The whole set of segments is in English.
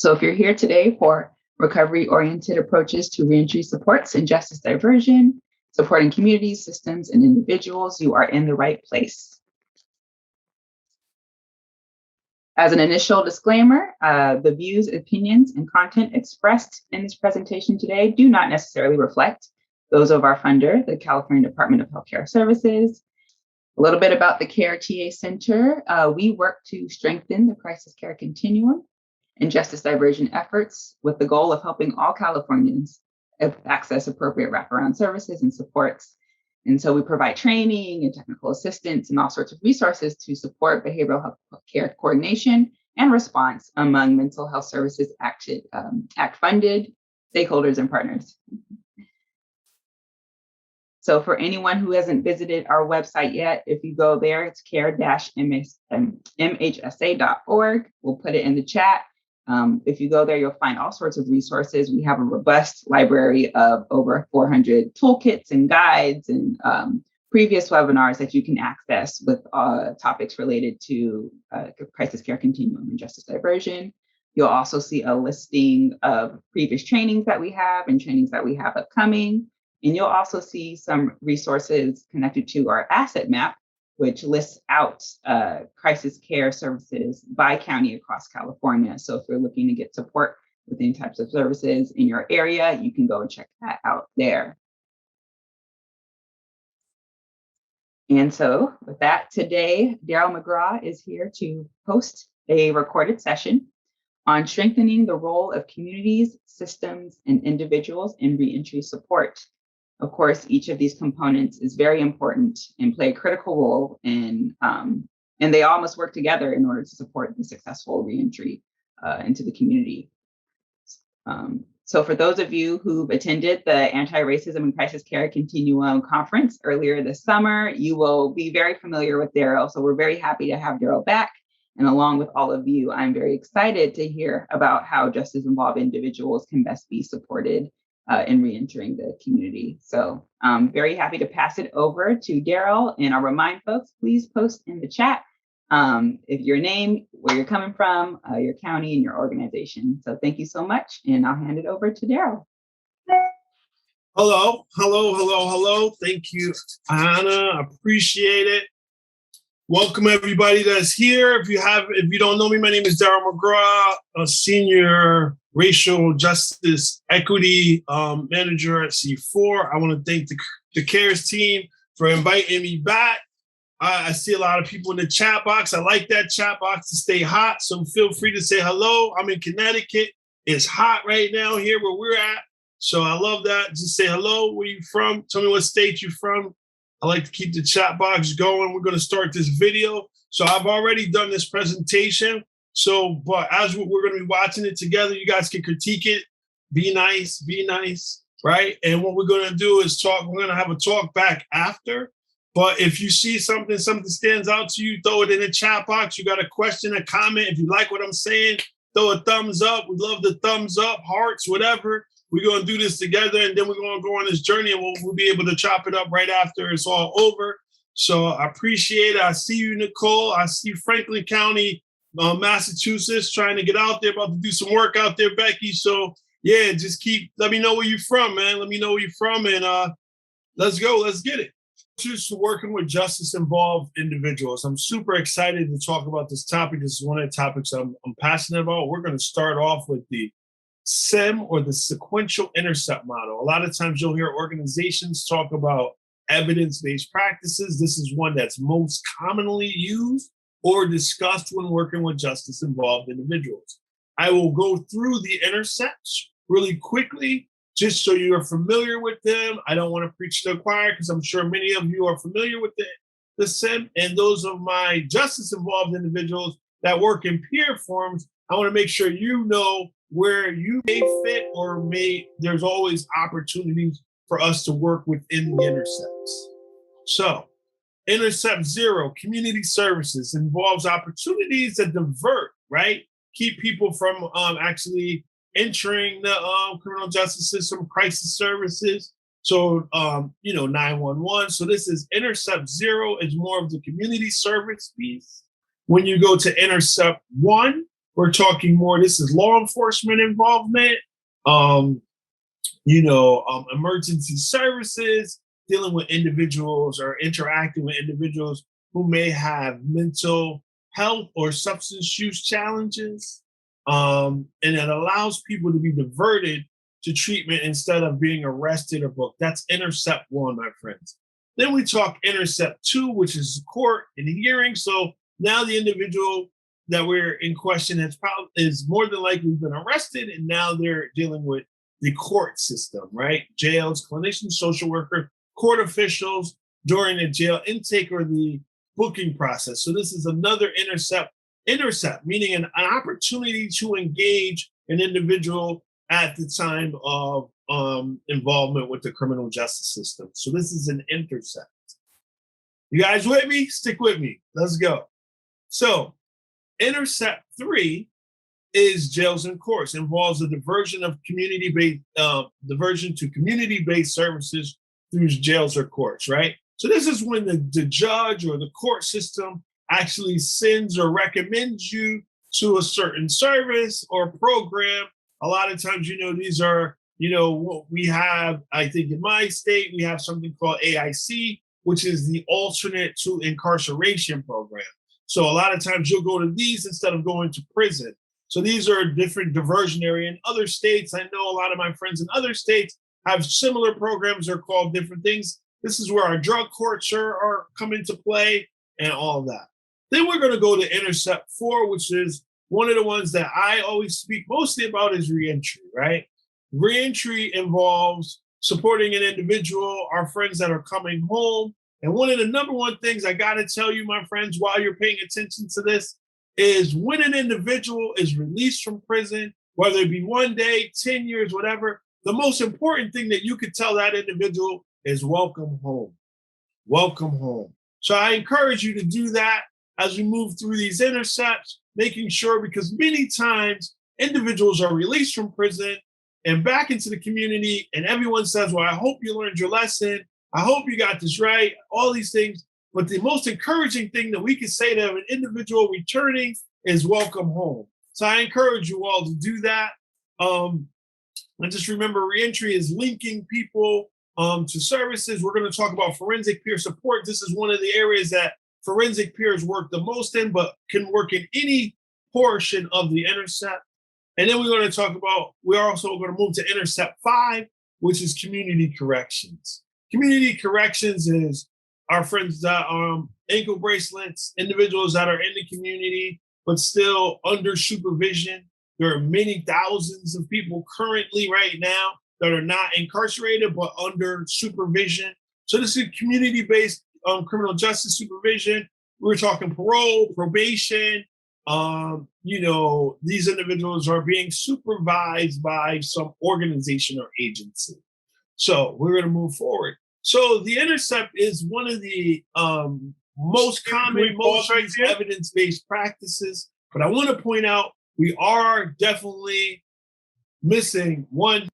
So if you're here today for recovery-oriented approaches to reentry supports and justice diversion, supporting communities, systems, and individuals, you are in the right place. As an initial disclaimer, the views, opinions, and content expressed in this presentation today do not necessarily reflect those of our funder, the California Department of Healthcare Services. A little bit about the CARE TA Center. We work to strengthen the crisis care continuum and justice diversion efforts with the goal of helping all Californians access appropriate wraparound services and supports. And so we provide training and technical assistance and all sorts of resources to support behavioral health care coordination and response among mental health services ACT-funded stakeholders and partners. So for anyone who hasn't visited our website yet, if you go there, it's care-mhsa.org. We'll put it in the chat. If you go there, you'll find all sorts of resources. We have a robust library of over 400 toolkits and guides and previous webinars that you can access with topics related to crisis care continuum and justice diversion. You'll also see a listing of previous trainings that we have and trainings that we have upcoming. And you'll also see some resources connected to our asset map, which lists out crisis care services by county across California. So if you're looking to get support with any types of services in your area, you can go and check that out there. And so with that, today, Daryl McGraw is here to host a recorded session on strengthening the role of communities, systems, and individuals in reentry support. Of course, each of these components is very important and play a critical role in, and they all must work together in order to support the successful reentry into the community. So for those of you who've attended the Anti-Racism and Crisis Care Continuum Conference earlier this summer, you will be very familiar with Daryl. So we're very happy to have Daryl back. And along with all of you, I'm very excited to hear about how justice-involved individuals can best be supported in reentering the community. So I'm very happy to pass it over to Daryl, and I'll remind folks, please post in the chat if your name, where you're coming from, your county, and your organization. So thank you so much, and I'll hand it over to Daryl. Hello, hello, hello, hello. Thank you, Anna. Appreciate it. Welcome everybody that's here. If you don't know me, my name is Daryl McGraw, a senior racial justice equity manager at C4. I want to thank the CARES team for inviting me back. I see a lot of people in the chat box. I like that chat box to stay hot, so feel free to say hello. I'm in Connecticut. It's hot right now here where we're at, so I love that. Just say hello. Where you from? Tell me what state you're from. I like to keep the chat box going. We're going to start this video. So I've already done this presentation. But as we're going to be watching it together, you guys can critique it. Be nice, right? And what we're going to do is talk. We're going to have a talk back after. But if you see something stands out to you, throw it in the chat box. You got a question, a comment. If you like what I'm saying, throw a thumbs up. We love the thumbs up, hearts, whatever. We're going to do this together, and then we're going to go on this journey, and we'll be able to chop it up right after it's all over. So I appreciate it. I see you, Nicole. I see Franklin County, Massachusetts, trying to get out there, about to do some work out there, Becky. So yeah, just let me know where you're from, man. Let me know where you're from, and let's go. Let's get it. Just working with justice-involved individuals. I'm super excited to talk about this topic. This is one of the topics I'm passionate about. We're going to start off with the SIM, or the sequential intercept model. A lot of times you'll hear organizations talk about evidence-based practices. This is one that's most commonly used or discussed when working with justice-involved individuals. I will go through the intercepts really quickly, just so you're familiar with them. I don't want to preach to the choir, because I'm sure many of you are familiar with the SIM, and those of my justice-involved individuals that work in peer forums, I want to make sure you know where you may fit or there's always opportunities for us to work within the intercepts. So, intercept 0, community services, involves opportunities that divert, right? Keep people from actually entering the criminal justice system, crisis services. So, 911. So this is intercept 0 is more of the community service piece. When you go to intercept 1, we're talking more, this is law enforcement involvement, emergency services, dealing with individuals or interacting with individuals who may have mental health or substance use challenges. And it allows people to be diverted to treatment instead of being arrested or booked. That's intercept 1, my friends. Then we talk intercept 2, which is court and hearing. So now the individual that we're in question is more than likely been arrested, and now they're dealing with the court system, right? Jails, clinicians, social workers, court officials during the jail intake or the booking process. So this is another intercept, meaning an opportunity to engage an individual at the time of involvement with the criminal justice system. So this is an intercept. You guys with me? Stick with me. Let's go. So intercept 3 is jails and courts, involves a diversion of community-based services through jails or courts, right? So this is when the judge or the court system actually sends or recommends you to a certain service or program. A lot of times, these are, what we have, I think in my state, we have something called AIC, which is the alternate to incarceration program. So a lot of times you'll go to these instead of going to prison. So these are different diversionary. In other states, I know a lot of my friends in other states have similar programs. They're called different things. This is where our drug courts are come into play and all of that. Then we're going to go to intercept 4, which is one of the ones that I always speak mostly about is reentry, right? Reentry involves supporting an individual, our friends that are coming home. And one of the number one things I got to tell you, my friends, while you're paying attention to this, is when an individual is released from prison, whether it be 1 day, 10 years, whatever, the most important thing that you could tell that individual is welcome home. Welcome home. So I encourage you to do that as we move through these intercepts, making sure, because many times individuals are released from prison and back into the community, and everyone says, well, I hope you learned your lesson. I hope you got this right, all these things. But the most encouraging thing that we can say to an individual returning is welcome home. So I encourage you all to do that. And just remember, reentry is linking people to services. We're going to talk about forensic peer support. This is one of the areas that forensic peers work the most in, but can work in any portion of the intercept. And then we're going to talk about, we're also going to move to intercept 5, which is community corrections. Community corrections is our friends that ankle bracelets, individuals that are in the community, but still under supervision. There are many thousands of people currently right now that are not incarcerated, but under supervision. So this is community-based criminal justice supervision. We're talking parole, probation. These individuals are being supervised by some organization or agency. So we're going to move forward. So the intercept is one of the most common, most evidence-based practices. But I want to point out, we are definitely missing one.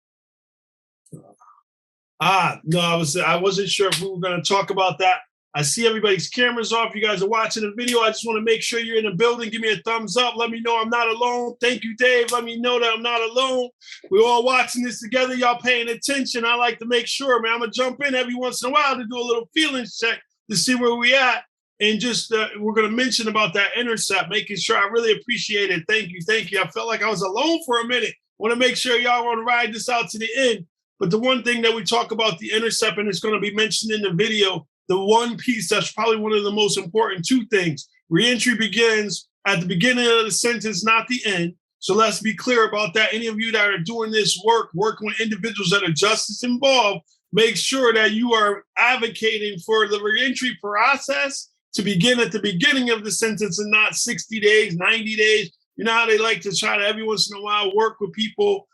No, I wasn't sure if we were going to talk about that. I see everybody's cameras off. You guys are watching the video. I just want to make sure you're in the building. Give me a thumbs up. Let me know I'm not alone. Thank you, Dave. Let me know that I'm not alone. We're all watching this together. Y'all paying attention. I like to make sure, man. I'm going to jump in every once in a while to do a little feelings check to see where we at. And just we're going to mention about that intercept, making sure I really appreciate it. Thank you. Thank you. I felt like I was alone for a minute. Want to make sure y'all want to ride this out to the end. But the one thing that we talk about the intercept, and it's going to be mentioned in the video, the one piece that's probably one of the most important 2 things. Reentry begins at the beginning of the sentence, not the end. So let's be clear about that. Any of you that are doing this work, working with individuals that are justice involved, make sure that you are advocating for the reentry process to begin at the beginning of the sentence and not 60 days, 90 days. You know how they like to try to every once in a while work with people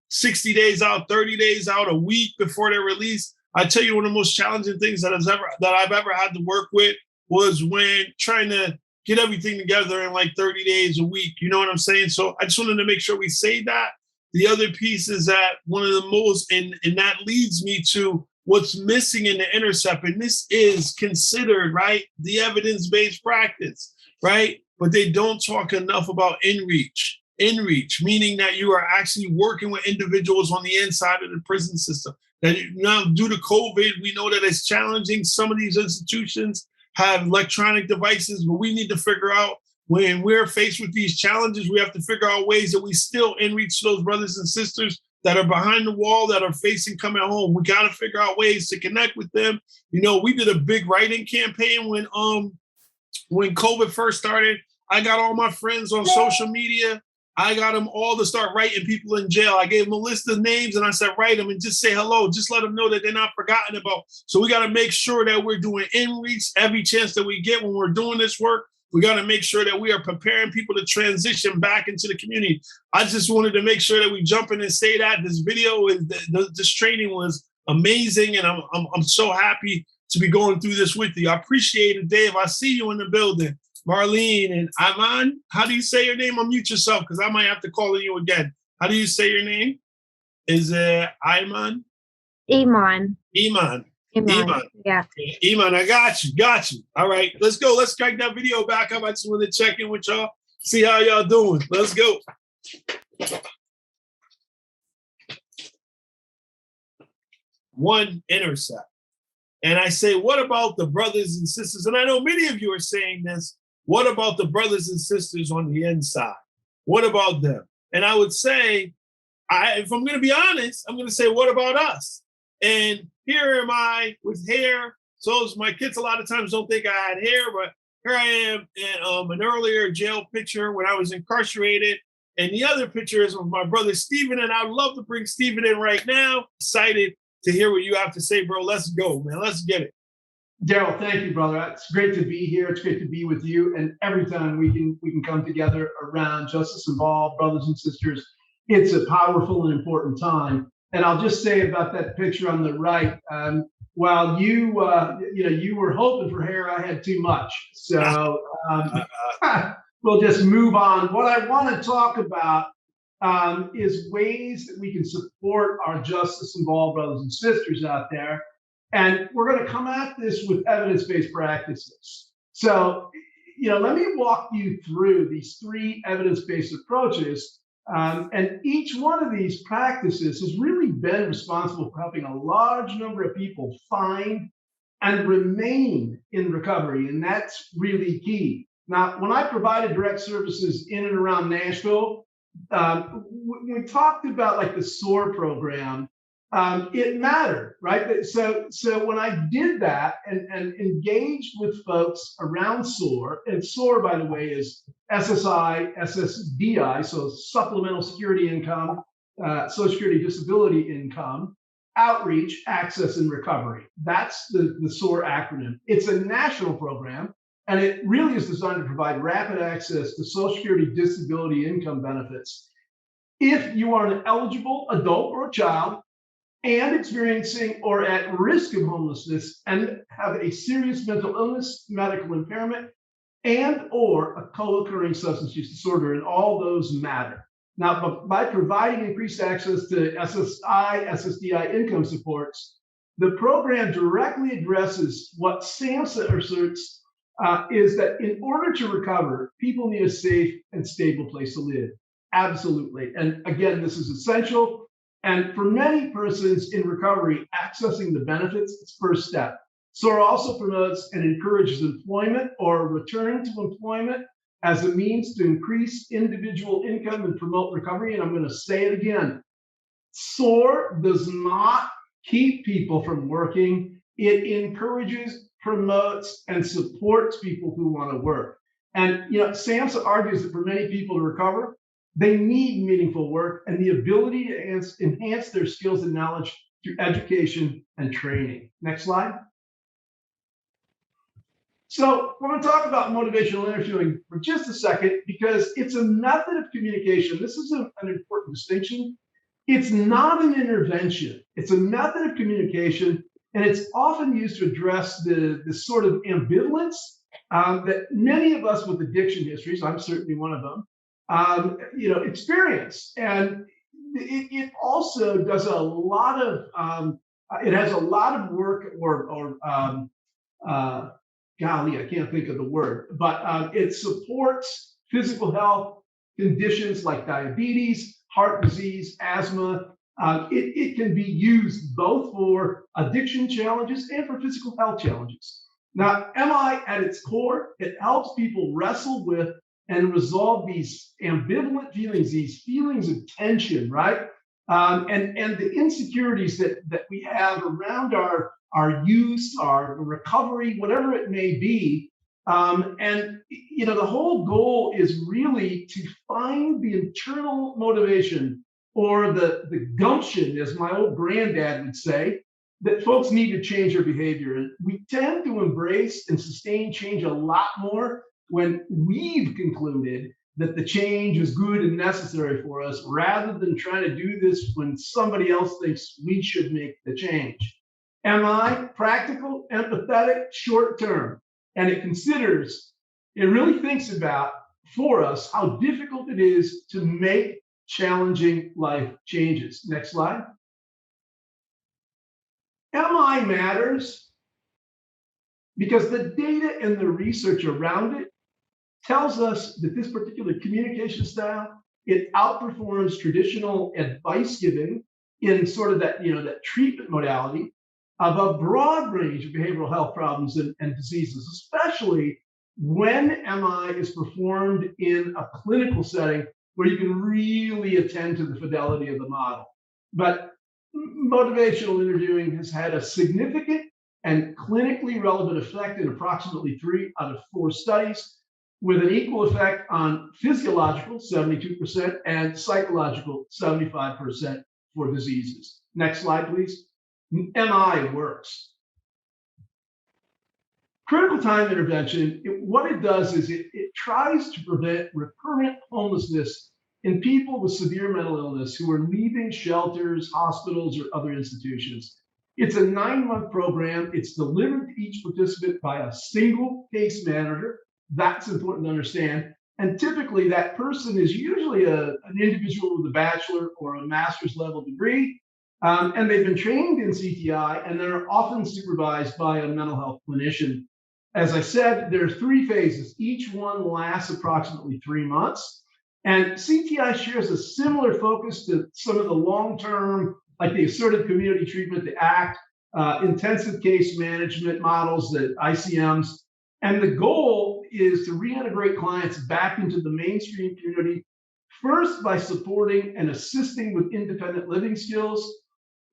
60 days out, 30 days out, a week before they're released. I tell you, one of the most challenging things that I've ever had to work with was when trying to get everything together in like 30 days a week. You know what I'm saying? So I just wanted to make sure we say that. The other piece is that one of the most, and that leads me to what's missing in the intercept, and this is considered, right, the evidence-based practice, right? but they don't talk enough about in-reach. In-reach, meaning that you are actually working with individuals on the inside of the prison system. That now, due to COVID, we know that it's challenging. Some of these institutions have electronic devices, but we need to figure out when we're faced with these challenges, we have to figure out ways that we still in-reach those brothers and sisters that are behind the wall, that are facing coming home. We got to figure out ways to connect with them. You know, we did a big writing campaign when COVID first started. I got all my friends on social media. I got them all to start writing people in jail. I gave them a list of names and I said, write them and just say hello. Just let them know that they're not forgotten about. So we got to make sure that we're doing in-reach every chance that we get when we're doing this work. We got to make sure that we are preparing people to transition back into the community. I just wanted to make sure that we jump in and say that this video, this training was amazing. And I'm so happy to be going through this with you. I appreciate it, Dave. I see you in the building. Marlene and Iman, how do you say your name? Unmute yourself because I might have to call on you again. How do you say your name? Is it Iman? Iman. Iman. Iman. Yeah. Iman, I got you. All right, let's go. Let's crank that video back up. I just want to check in with y'all, see how y'all doing. Let's go. One intercept. And I say, what about the brothers and sisters? And I know many of you are saying this. What about the brothers and sisters on the inside? What about them? And I would say, if I'm going to be honest, I'm going to say, what about us? And here am I with hair. So my kids a lot of times don't think I had hair, but here I am in an earlier jail picture when I was incarcerated. And the other picture is of my brother, Stephen. And I'd love to bring Stephen in right now. Excited to hear what you have to say, bro. Let's go, man. Let's get it. Daryl, thank you, brother. It's great to be here. It's great to be with you. And every time we can come together around Justice Involved, brothers and sisters, it's a powerful and important time. And I'll just say about that picture on the right, while you were hoping for hair, I had too much. So we'll just move on. What I want to talk about is ways that we can support our Justice Involved brothers and sisters out there. And we're going to come at this with evidence-based practices. So, let me walk you through these 3 evidence-based approaches. And each one of these practices has really been responsible for helping a large number of people find and remain in recovery. And that's really key. Now, when I provided direct services in and around Nashville, we talked about like the SOAR program. It mattered, right? So when I did that and engaged with folks around SOAR, and SOAR, by the way, is SSI, SSDI, so Supplemental Security Income, Social Security Disability Income, Outreach, Access, and Recovery. That's the SOAR acronym. It's a national program, and it really is designed to provide rapid access to Social Security Disability Income benefits if you are an eligible adult or a child and experiencing or at risk of homelessness and have a serious mental illness, medical impairment, and or a co-occurring substance use disorder, and all those matter. Now, by providing increased access to SSI, SSDI income supports, the program directly addresses what SAMHSA asserts is that in order to recover, people need a safe and stable place to live. Absolutely. And again, this is essential. And for many persons in recovery, accessing the benefits is first step. SOAR also promotes and encourages employment or return to employment as a means to increase individual income and promote recovery. And I'm going to say it again. SOAR does not keep people from working. It encourages, promotes, and supports people who want to work. And SAMHSA argues that for many people to recover, they need meaningful work and the ability to enhance their skills and knowledge through education and training. Next slide. So we're going to talk about motivational interviewing for just a second because it's a method of communication. This is an important distinction. It's not an intervention. It's a method of communication, and it's often used to address the sort of ambivalence that many of us with addiction histories, I'm certainly one of them, experience. And it also does a lot of, it has a lot of work or golly, I can't think of the word, but it supports physical health conditions like diabetes, heart disease, asthma. It can be used both for addiction challenges and for physical health challenges. Now, MI at its core, it helps people wrestle with and resolve these ambivalent feelings, these feelings of tension, right? And the insecurities that we have around our use, our recovery, whatever it may be. And the whole goal is really to find the internal motivation or the gumption, as my old granddad would say, that folks need to change their behavior. And we tend to embrace and sustain change a lot more when we've concluded that the change is good and necessary for us, rather than trying to do this when somebody else thinks we should make the change. MI, practical, empathetic, short term. And it really thinks about for us how difficult it is to make challenging life changes. Next slide. MI matters because the data and the research around it tells us that this particular communication style, it outperforms traditional advice giving in sort of that treatment modality of a broad range of behavioral health problems and diseases, especially when MI is performed in a clinical setting where you can really attend to the fidelity of the model. But motivational interviewing has had a significant and clinically relevant effect in approximately 3 out of 4 studies, with an equal effect on physiological, 72%, and psychological, 75% for diseases. Next slide, please. MI works. Critical time intervention, what it does is it tries to prevent recurrent homelessness in people with severe mental illness who are leaving shelters, hospitals, or other institutions. It's a 9-month program. It's delivered to each participant by a single case manager. That's important to understand. And typically that person is usually an individual with a bachelor or a master's level degree. And they've been trained in CTI, and they're often supervised by a mental health clinician. As I said, there are 3 phases. Each one lasts approximately 3 months. And CTI shares a similar focus to some of the long-term, like the assertive community treatment, the ACT, intensive case management models, the ICMs. And the goal is to reintegrate clients back into the mainstream community, first by supporting and assisting with independent living skills,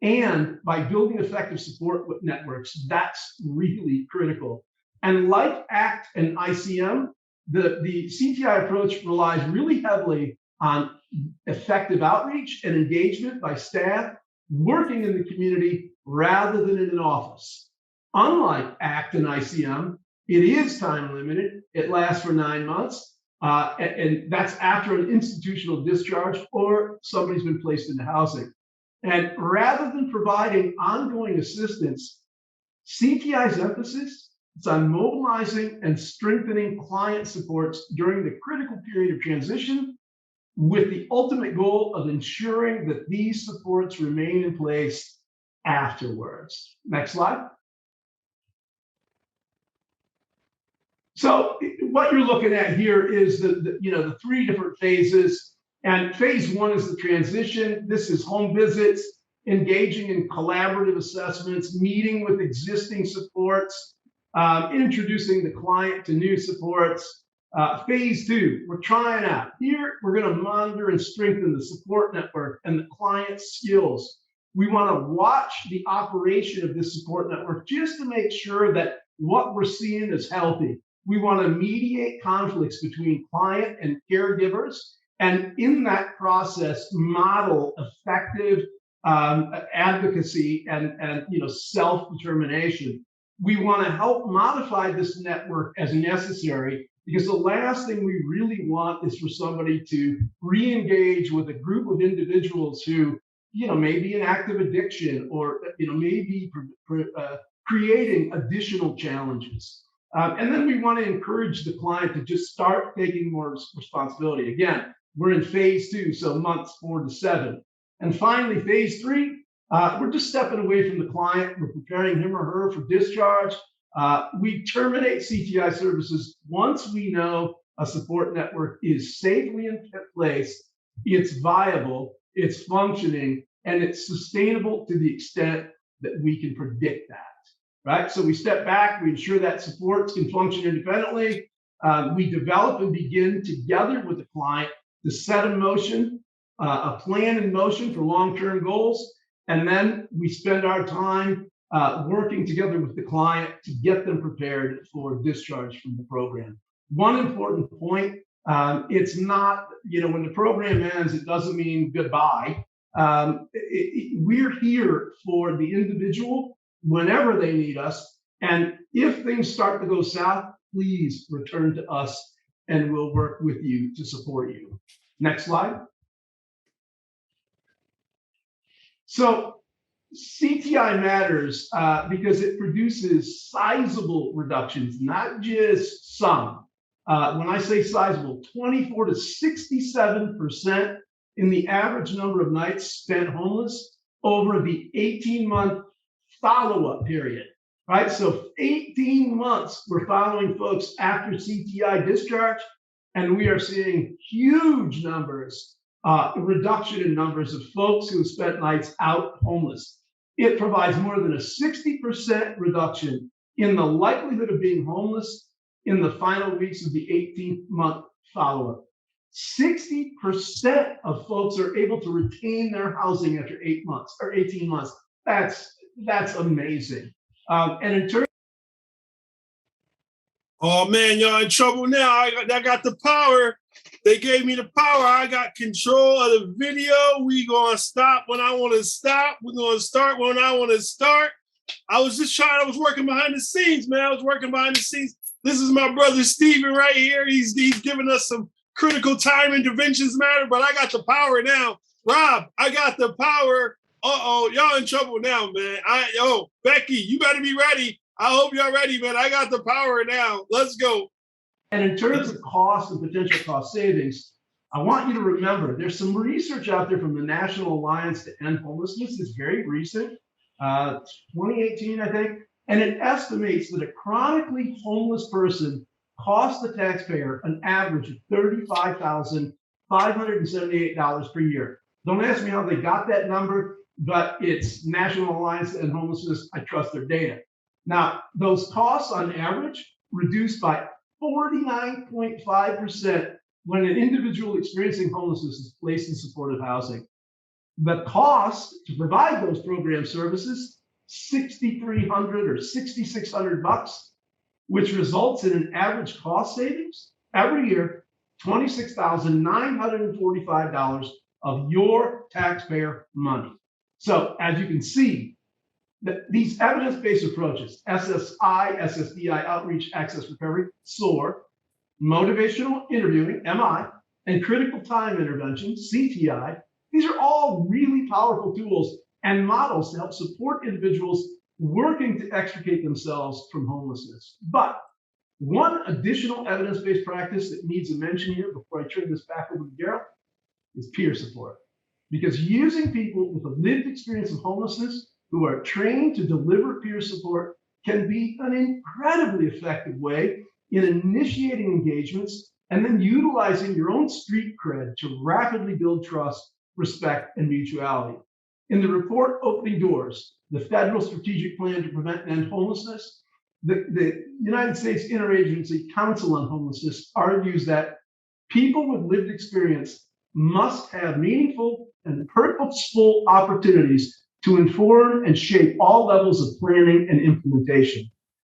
and by building effective support networks. That's really critical. And like ACT and ICM, the CTI approach relies really heavily on effective outreach and engagement by staff working in the community rather than in an office. Unlike ACT and ICM, it is time limited. It lasts for 9 months, and that's after an institutional discharge or somebody's been placed into housing. And rather than providing ongoing assistance, CTI's emphasis is on mobilizing and strengthening client supports during the critical period of transition, with the ultimate goal of ensuring that these supports remain in place afterwards. Next slide. So what you're looking at here is the 3 different phases. And phase 1 is the transition. This is home visits, engaging in collaborative assessments, meeting with existing supports, introducing the client to new supports. Phase 2, we're trying out. Here, we're going to monitor and strengthen the support network and the client's skills. We want to watch the operation of this support network just to make sure that what we're seeing is healthy. We want to mediate conflicts between client and caregivers, and in that process, model effective advocacy and self-determination. We want to help modify this network as necessary, because the last thing we really want is for somebody to re-engage with a group of individuals who, may be in active addiction or, may be creating additional challenges. And then we want to encourage the client to just start taking more responsibility. Again, we're in phase 2, so months 4 to 7. And finally, phase 3, we're just stepping away from the client. We're preparing him or her for discharge. We terminate CTI services once we know a support network is safely in place, it's viable, it's functioning, and it's sustainable to the extent that we can predict that, right? So we step back, we ensure that supports can function independently. We develop and begin together with the client to set in motion, a plan in motion for long-term goals. And then we spend our time working together with the client to get them prepared for discharge from the program. One important point, it's not, when the program ends, it doesn't mean goodbye. We're here for the individual whenever they need us. And if things start to go south, please return to us and we'll work with you to support you. Next slide. So CTI matters because it produces sizable reductions, not just some. When I say sizable, 24 to 67% in the average number of nights spent homeless over the 18-month follow-up period, right? So 18 months we're following folks after CTI discharge, and we are seeing huge numbers, reduction in numbers of folks who have spent nights out homeless. It provides more than a 60% reduction in the likelihood of being homeless in the final weeks of the 18-month follow-up. 60% of folks are able to retain their housing after 8 months or 18 months. That's amazing. And in terms. Oh man, y'all in trouble now. I got the power. They gave me the power. I got control of the video. We gonna stop when I want to stop. We're gonna start when I want to start. I was working behind the scenes, man. I was working behind the scenes. This is my brother Steven right here. He's giving us some critical time interventions matter, but I got the power now. Rob, I got the power. Y'all in trouble now, man. Becky, you better be ready. I hope y'all ready, man. I got the power now. Let's go. And in terms of cost and potential cost savings, I want you to remember there's some research out there from the National Alliance to End Homelessness. It's very recent, 2018, I think. And it estimates that a chronically homeless person costs the taxpayer an average of $35,578 per year. Don't ask me how they got that number, but it's National Alliance to End Homelessness. I trust their data. Now, those costs on average reduced by 49.5% when an individual experiencing homelessness is placed in supportive housing. The cost to provide those program services, $6,300 or $6,600, which results in an average cost savings every year, $26,945 of your taxpayer money. So as you can see, these evidence-based approaches, SSI, SSDI, Outreach, Access, Recovery, SOAR, motivational interviewing, MI, and critical time intervention, CTI, these are all really powerful tools and models to help support individuals working to extricate themselves from homelessness. But one additional evidence-based practice that needs a mention here before I turn this back over to Daryl is peer support. Because using people with a lived experience of homelessness who are trained to deliver peer support can be an incredibly effective way in initiating engagements and then utilizing your own street cred to rapidly build trust, respect, and mutuality. In the report, Opening Doors, the Federal Strategic Plan to Prevent and End Homelessness, the United States Interagency Council on Homelessness argues that people with lived experience must have meaningful and purposeful opportunities to inform and shape all levels of planning and implementation.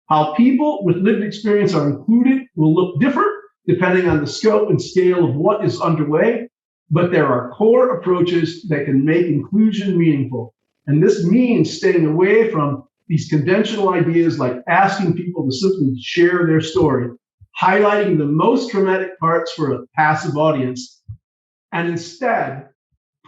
How people with lived experience are included will look different depending on the scope and scale of what is underway, but there are core approaches that can make inclusion meaningful. And this means staying away from these conventional ideas like asking people to simply share their story, highlighting the most traumatic parts for a passive audience, and instead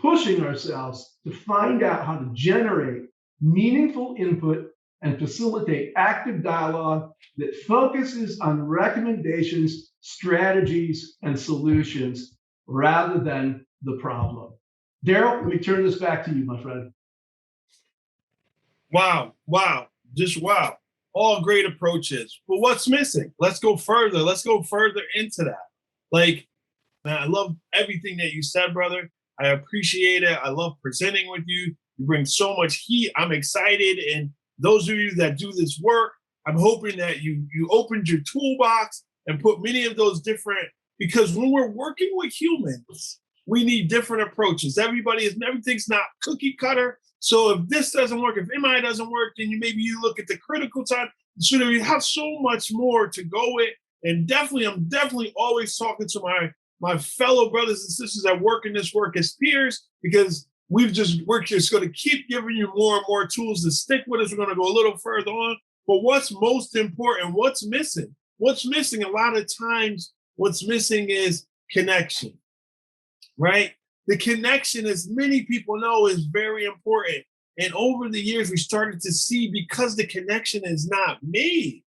pushing ourselves to find out how to generate meaningful input and facilitate active dialogue that focuses on recommendations, strategies, and solutions rather than the problem. Daryl, let me turn this back to you, my friend. Wow. Just wow. all great approaches. But what's missing? Let's go further. Let's go further into that. Like, man, I love everything that you said, brother. I appreciate it. I love presenting with you. You bring so much heat. I'm excited. And those of you that do this work, I'm hoping that you opened your toolbox and put many of those different, because when we're working with humans, we need different approaches. Everything's not cookie cutter. So if this doesn't work, if MI doesn't work, then maybe you look at the critical time. So you have so much more to go with. And I'm definitely always talking to my fellow brothers and sisters that work in this work as peers, because we're just going to keep giving you more and more tools to stick with us. We're going to go a little further on. But what's most important? What's missing? What's missing a lot of times, what's missing is connection, right? The connection, as many people know, is very important. And over the years, we started to see, because the connection is not made,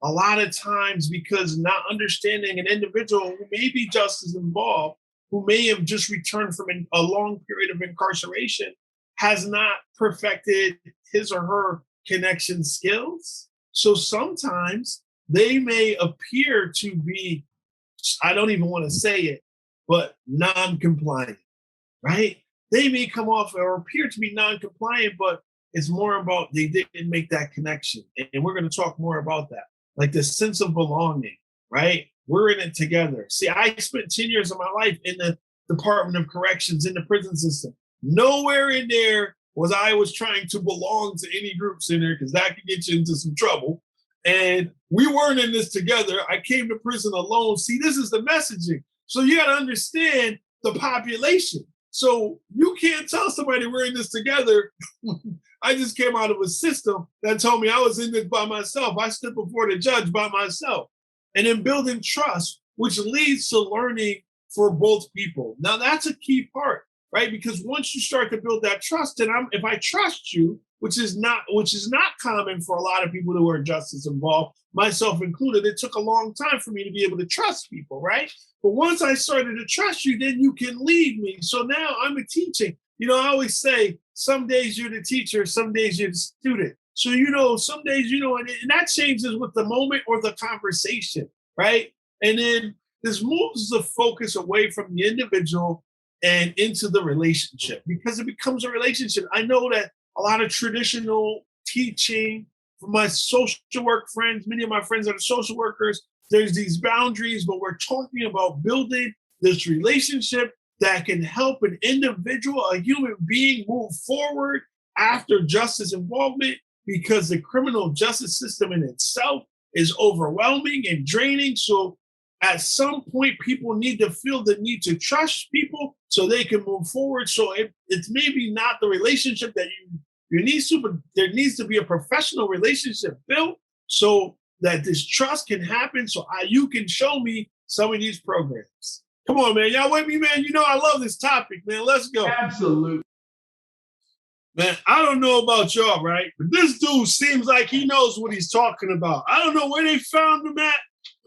a lot of times because not understanding an individual who may be just as involved, who may have just returned from a long period of incarceration, has not perfected his or her connection skills. So sometimes they may appear to be, I don't even want to say it, but non-compliant, right? They may come off or appear to be non-compliant, but it's more about they didn't make that connection. And we're going to talk more about that. Like the sense of belonging, right? We're in it together. See, I spent 10 years of my life in the Department of Corrections, in the prison system. Nowhere in there was trying to belong to any groups in there, because that could get you into some trouble. And we weren't in this together. I came to prison alone. See, this is the messaging. So you got to understand the population. So you can't tell somebody we're in this together. I just came out of a system that told me I was in this by myself. I stood before the judge by myself. And then building trust, which leads to learning for both people. Now that's a key part, right? Because once you start to build that trust, and if I trust you, which is not common for a lot of people who are justice involved, myself included, it took a long time for me to be able to trust people, right? But once I started to trust you, then you can lead me. So now I'm teaching. I always say, some days you're the teacher, some days you're the student. So, some days, and that changes with the moment or the conversation, right? And then this moves the focus away from the individual and into the relationship, because it becomes a relationship. I know that a lot of traditional teaching from my social work friends, many of my friends that are social workers, there's these boundaries, but we're talking about building this relationship that can help an individual, a human being, move forward after justice involvement, because the criminal justice system in itself is overwhelming and draining. So at some point, people need to feel the need to trust people so they can move forward. So it's maybe not the relationship that you need to, but there needs to be a professional relationship built so that this trust can happen, so you can show me some of these programs. Come on, man. Y'all with me, man? I love this topic, man. Let's go. Absolutely. Man, I don't know about y'all, right? But this dude seems like he knows what he's talking about. I don't know where they found him at,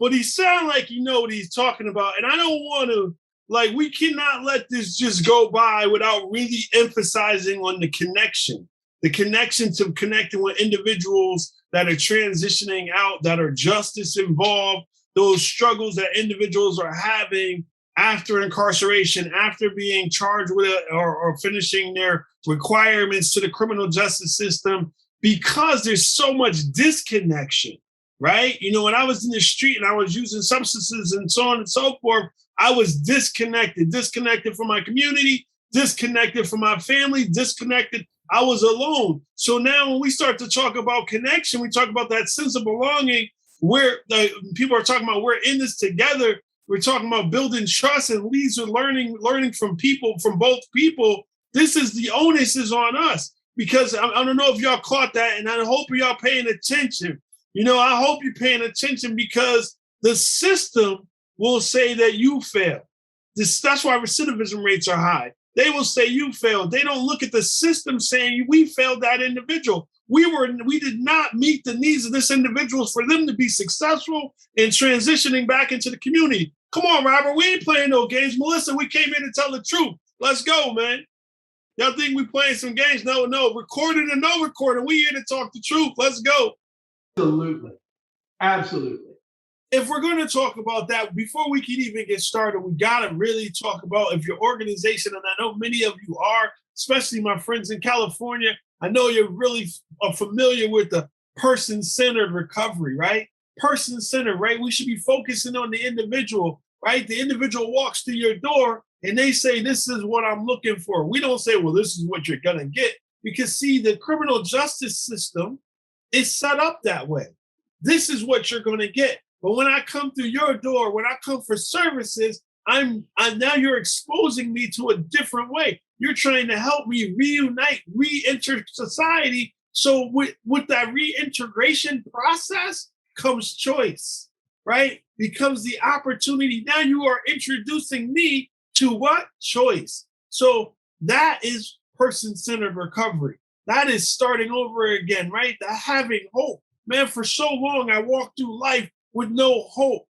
but he sounds like he knows what he's talking about. And I don't want to, we cannot let this just go by without really emphasizing on the connection to connecting with individuals that are transitioning out, that are justice involved, those struggles that individuals are having after incarceration, after being charged with it or finishing their requirements to the criminal justice system, because there's so much disconnection, right? When I was in the street and I was using substances and so on and so forth, I was disconnected from my community, disconnected from my family, disconnected. I was alone. So now when we start to talk about connection, we talk about that sense of belonging, where people are talking about we're in this together. We're talking about building trust and leads with learning from people, from both people. This is the onus is on us, because I don't know if y'all caught that, and I hope y'all paying attention. I hope you're paying attention, because the system will say that you failed. That's why recidivism rates are high. They will say you failed. They don't look at the system saying we failed that individual. We did not meet the needs of this individual for them to be successful in transitioning back into the community. Come on, Robert, we ain't playing no games. Melissa, we came here to tell the truth. Let's go, man. Y'all think we playing some games? No, recording or no recording. We here to talk the truth. Let's go. Absolutely. Absolutely. If we're going to talk about that, before we can even get started, we got to really talk about if your organization, and I know many of you are, especially my friends in California, I know you're really familiar with the person-centered recovery, right? Person-centered, right? We should be focusing on the individual, right? The individual walks through your door and they say, this is what I'm looking for. We don't say, well, this is what you're going to get. Because see, the criminal justice system is set up that way. This is what you're going to get. But when I come through your door, when I come for services, I'm now you're exposing me to a different way. You're trying to help me reunite, re-enter society. So with that reintegration process comes choice, right? Becomes the opportunity. Now you are introducing me to what? Choice. So that is person-centered recovery. That is starting over again, right? The having hope. Man, for so long, I walked through life with no hope,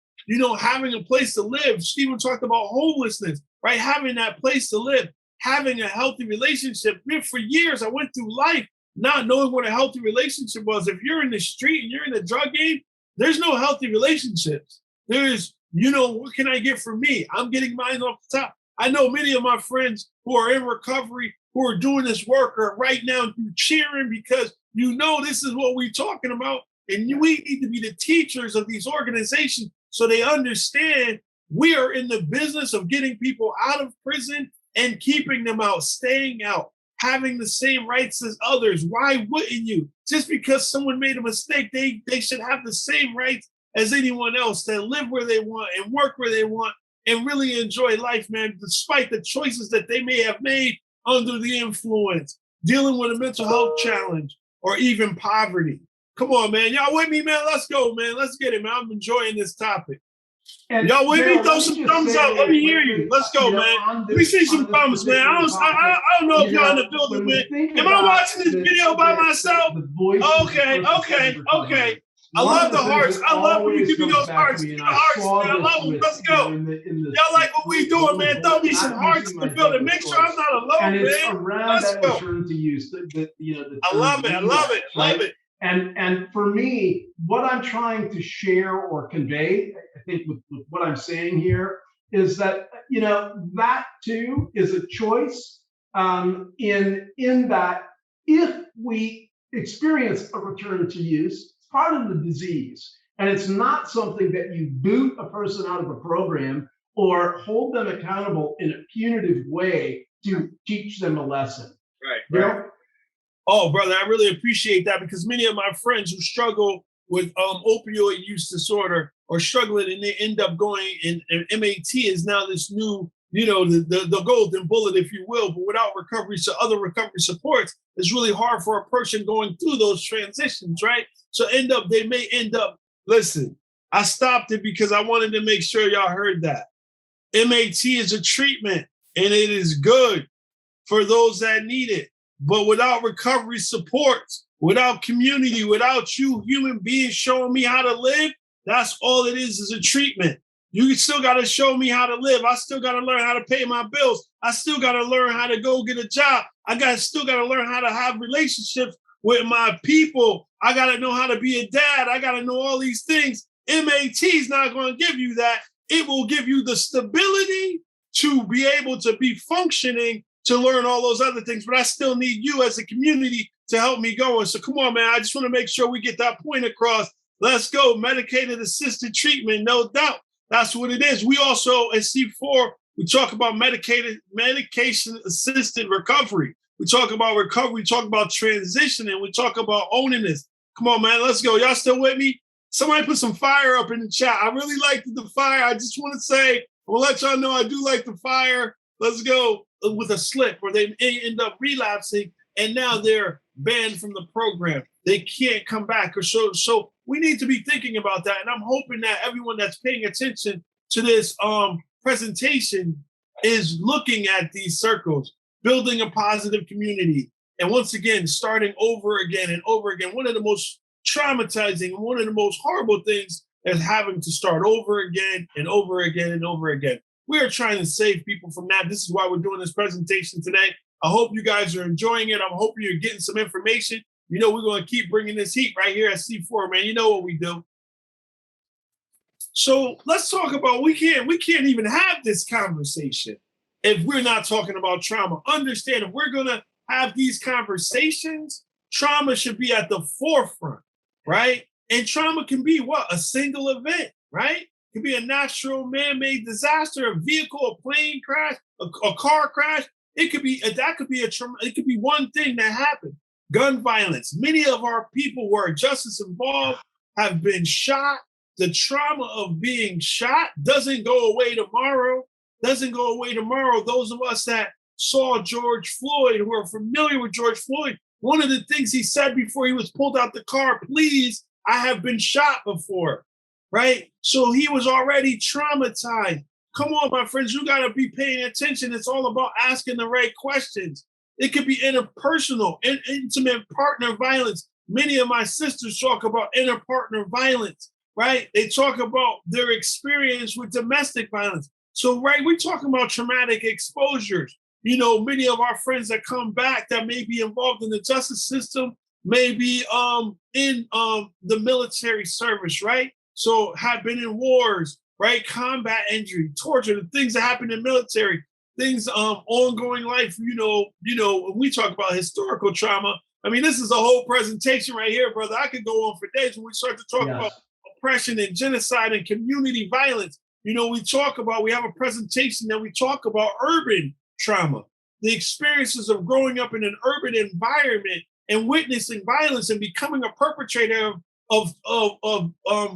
having a place to live. Stephen talked about homelessness, right? Having that place to live, having a healthy relationship. Man, for years, I went through life not knowing what a healthy relationship was. If you're in the street and you're in the drug game, there's no healthy relationships. There's, what can I get from me? I'm getting mine off the top. I know many of my friends who are in recovery, who are doing this work are right now cheering because this is what we're talking about. And we need to be the teachers of these organizations so they understand we are in the business of getting people out of prison and keeping them out, staying out, having the same rights as others. Why wouldn't you? Just because someone made a mistake, they should have the same rights as anyone else to live where they want and work where they want and really enjoy life, man, despite the choices that they may have made under the influence, dealing with a mental health challenge or even poverty. Come on, man. Y'all with me, man? Let's go, man. Let's get it, man. I'm enjoying this topic. And y'all with me? Daryl, Throw some thumbs up. Let me hear you. Let's go, man. Let me see some thumbs, man. I don't know if y'all in the building, man. Am I watching this video by myself? Okay. I love the hearts. I love when you give me those hearts. Give me the hearts, man. I love them. Let's go. Y'all like what we doing, man. Throw me some hearts in the building. Make sure I'm not alone, man. Let's go. I love it. And for me, what I'm trying to share or convey, I think with what I'm saying here, is that that too is a choice. In that, if we experience a return to use, it's part of the disease, and it's not something that you boot a person out of a program or hold them accountable in a punitive way to teach them a lesson. Right. Oh, brother, I really appreciate that because many of my friends who struggle with opioid use disorder or struggling and they end up going and MAT is now this new, the golden bullet, if you will, but without recovery, so other recovery supports, it's really hard for a person going through those transitions, right? So they may end up, listen, I stopped it because I wanted to make sure y'all heard that. MAT is a treatment and it is good for those that need it. But without recovery supports, without community, without you human beings showing me how to live, that's all it is a treatment. You still got to show me how to live. I still got to learn how to pay my bills. I still got to learn how to go get a job. Still got to learn how to have relationships with my people. I got to know how to be a dad. I got to know all these things. MAT is not going to give you that. It will give you the stability to be able to be functioning to learn all those other things, but I still need you as a community to help me go. So come on, man. I just want to make sure we get that point across. Let's go. Medicated assisted treatment, no doubt. That's what it is. We also, at C4, we talk about medication assisted recovery. We talk about recovery. We talk about transitioning. We talk about owning this. Come on, man. Let's go. Y'all still with me? Somebody put some fire up in the chat. I really liked the fire. I just want to say, I'll let y'all know I do like the fire. Let's go. With a slip where they end up relapsing and now they're banned from the program. They can't come back. Or so we need to be thinking about that. And I'm hoping that everyone that's paying attention to this presentation is looking at these circles, building a positive community. And once again, starting over again and over again. One of the most traumatizing and one of the most horrible things is having to start over again and over again and over again. We are trying to save people from that. This is why we're doing this presentation today. I hope you guys are enjoying it. I'm hoping you're getting some information. You know, we're going to keep bringing this heat right here at C4, man. You know what we do. So let's talk about, we can't even have this conversation if we're not talking about trauma. Understand, if we're going to have these conversations, trauma should be at the forefront, right? And trauma can be what? A single event, right? It can be a natural man-made disaster, a vehicle, a plane crash, a car crash. It could be, that could be a trauma. It could be one thing that happened. Gun violence. Many of our people who are justice involved have been shot. The trauma of being shot doesn't go away tomorrow. Those of us that saw George Floyd, who are familiar with George Floyd, one of the things he said before he was pulled out the car, please, I have been shot before, right? So he was already traumatized. Come on, my friends, you got to be paying attention. It's all about asking the right questions. It could be interpersonal, intimate partner violence. Many of my sisters talk about interpartner violence, right? They talk about their experience with domestic violence. So, right, we're talking about traumatic exposures. You know, many of our friends that come back that may be involved in the justice system, may be in the military service, right? So have been in wars, right? Combat injury, torture, the things that happen in military, things, ongoing life, you know, when we talk about historical trauma, I mean, this is a whole presentation right here, brother. I could go on for days when we start to talk about oppression and genocide and community violence. You know, we have a presentation that we talk about urban trauma, the experiences of growing up in an urban environment and witnessing violence and becoming a perpetrator of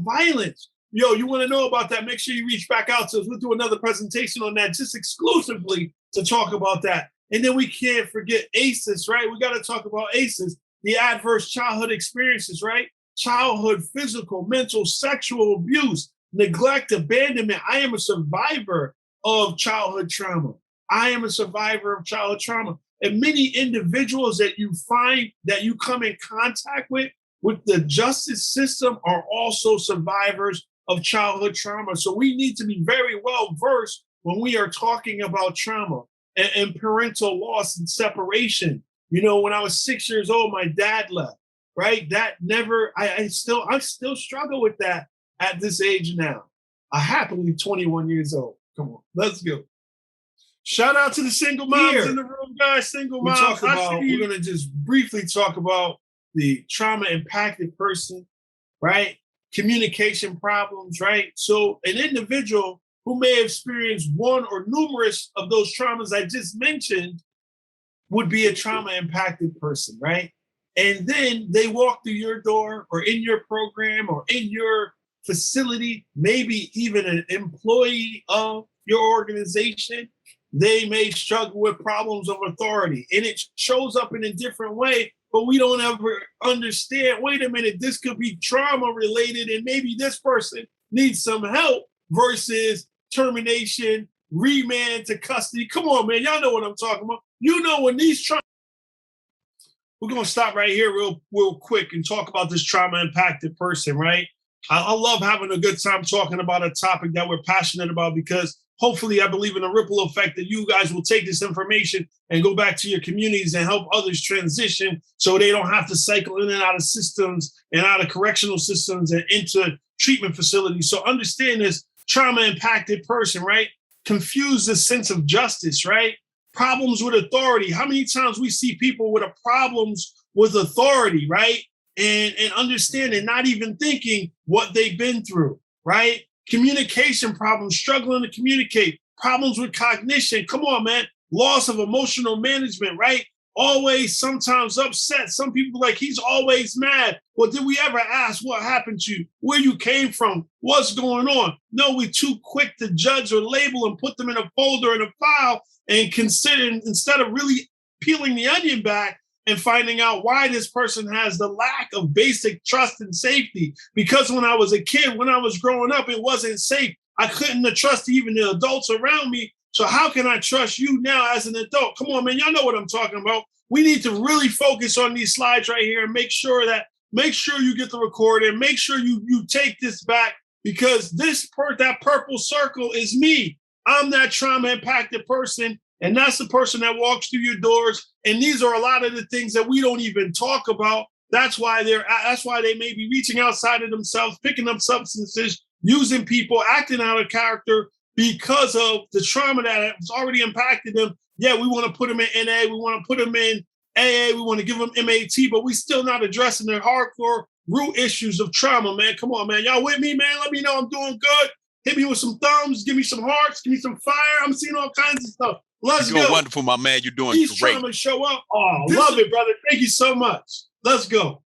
violence. Yo, you want to know about that? Make sure you reach back out to us. We'll do another presentation on that just exclusively to talk about that. And then we can't forget ACEs, right? We got to talk about ACEs, the adverse childhood experiences, right? Childhood, physical, mental, sexual abuse, neglect, abandonment. I am a survivor of childhood trauma. And many individuals that you find, that you come in contact with the justice system are also survivors of childhood trauma. So we need to be very well versed when we are talking about trauma and parental loss and separation. You know, when I was 6 years old, my dad left, right? That never, I still struggle with that at this age now. I'm happily 21 years old. Come on, let's go. Shout out to the single moms in the room, guys. Single moms. We're going to just briefly talk about the trauma impacted person, right? Communication problems, right? So an individual who may have experienced one or numerous of those traumas I just mentioned would be a trauma impacted person, right? And then they walk through your door or in your program or in your facility, maybe even an employee of your organization. They may struggle with problems of authority, and it shows up in a different way, but we don't ever understand, wait a minute, this could be trauma related, and maybe this person needs some help versus termination, remand to custody. Come on, man, y'all know what I'm talking about. You know, when these trauma, we're going to stop right here real quick and talk about this trauma impacted person, right? I love having a good time talking about a topic that we're passionate about, because hopefully I believe in a ripple effect that you guys will take this information and go back to your communities and help others transition so they don't have to cycle in and out of systems and out of correctional systems and into treatment facilities. So understand this trauma impacted person, right? Confuse the sense of justice, right? Problems with authority. How many times we see people with problems with authority, right? And understanding, not even thinking what they've been through, right? Communication problems, struggling to communicate, problems with cognition. Come on, man. Loss of emotional management, right? Always sometimes upset. Some people like, he's always mad. Well, did we ever ask what happened to you, where you came from, what's going on? No, we're too quick to judge or label and put them in a folder and a file and consider, instead of really peeling the onion back and finding out why this person has the lack of basic trust and safety. Because when I was a kid, when I was growing up, it wasn't safe. I couldn't trust even the adults around me. So how can I trust you now as an adult? Come on, man. Y'all know what I'm talking about. We need to really focus on these slides right here and make sure you get the recording. Make sure you take this back, because that purple circle is me. I'm that trauma impacted person. And that's the person that walks through your doors. And these are a lot of the things that we don't even talk about That's why they may be reaching outside of themselves, picking up substances, using people, acting out of character because of the trauma that has already impacted them. Yeah, we want to put them in NA, we want to put them in AA, we want to give them MAT, but we still not addressing their hardcore root issues of trauma, man. Come on, man. Y'all with me, man? Let me know I'm doing good. Hit me with some thumbs, give me some hearts, give me some fire. I'm seeing all kinds of stuff. Let's You're doing go. wonderful, my man. You're doing These great. traumas show up. Oh, love it, brother. Thank you so much. Let's go.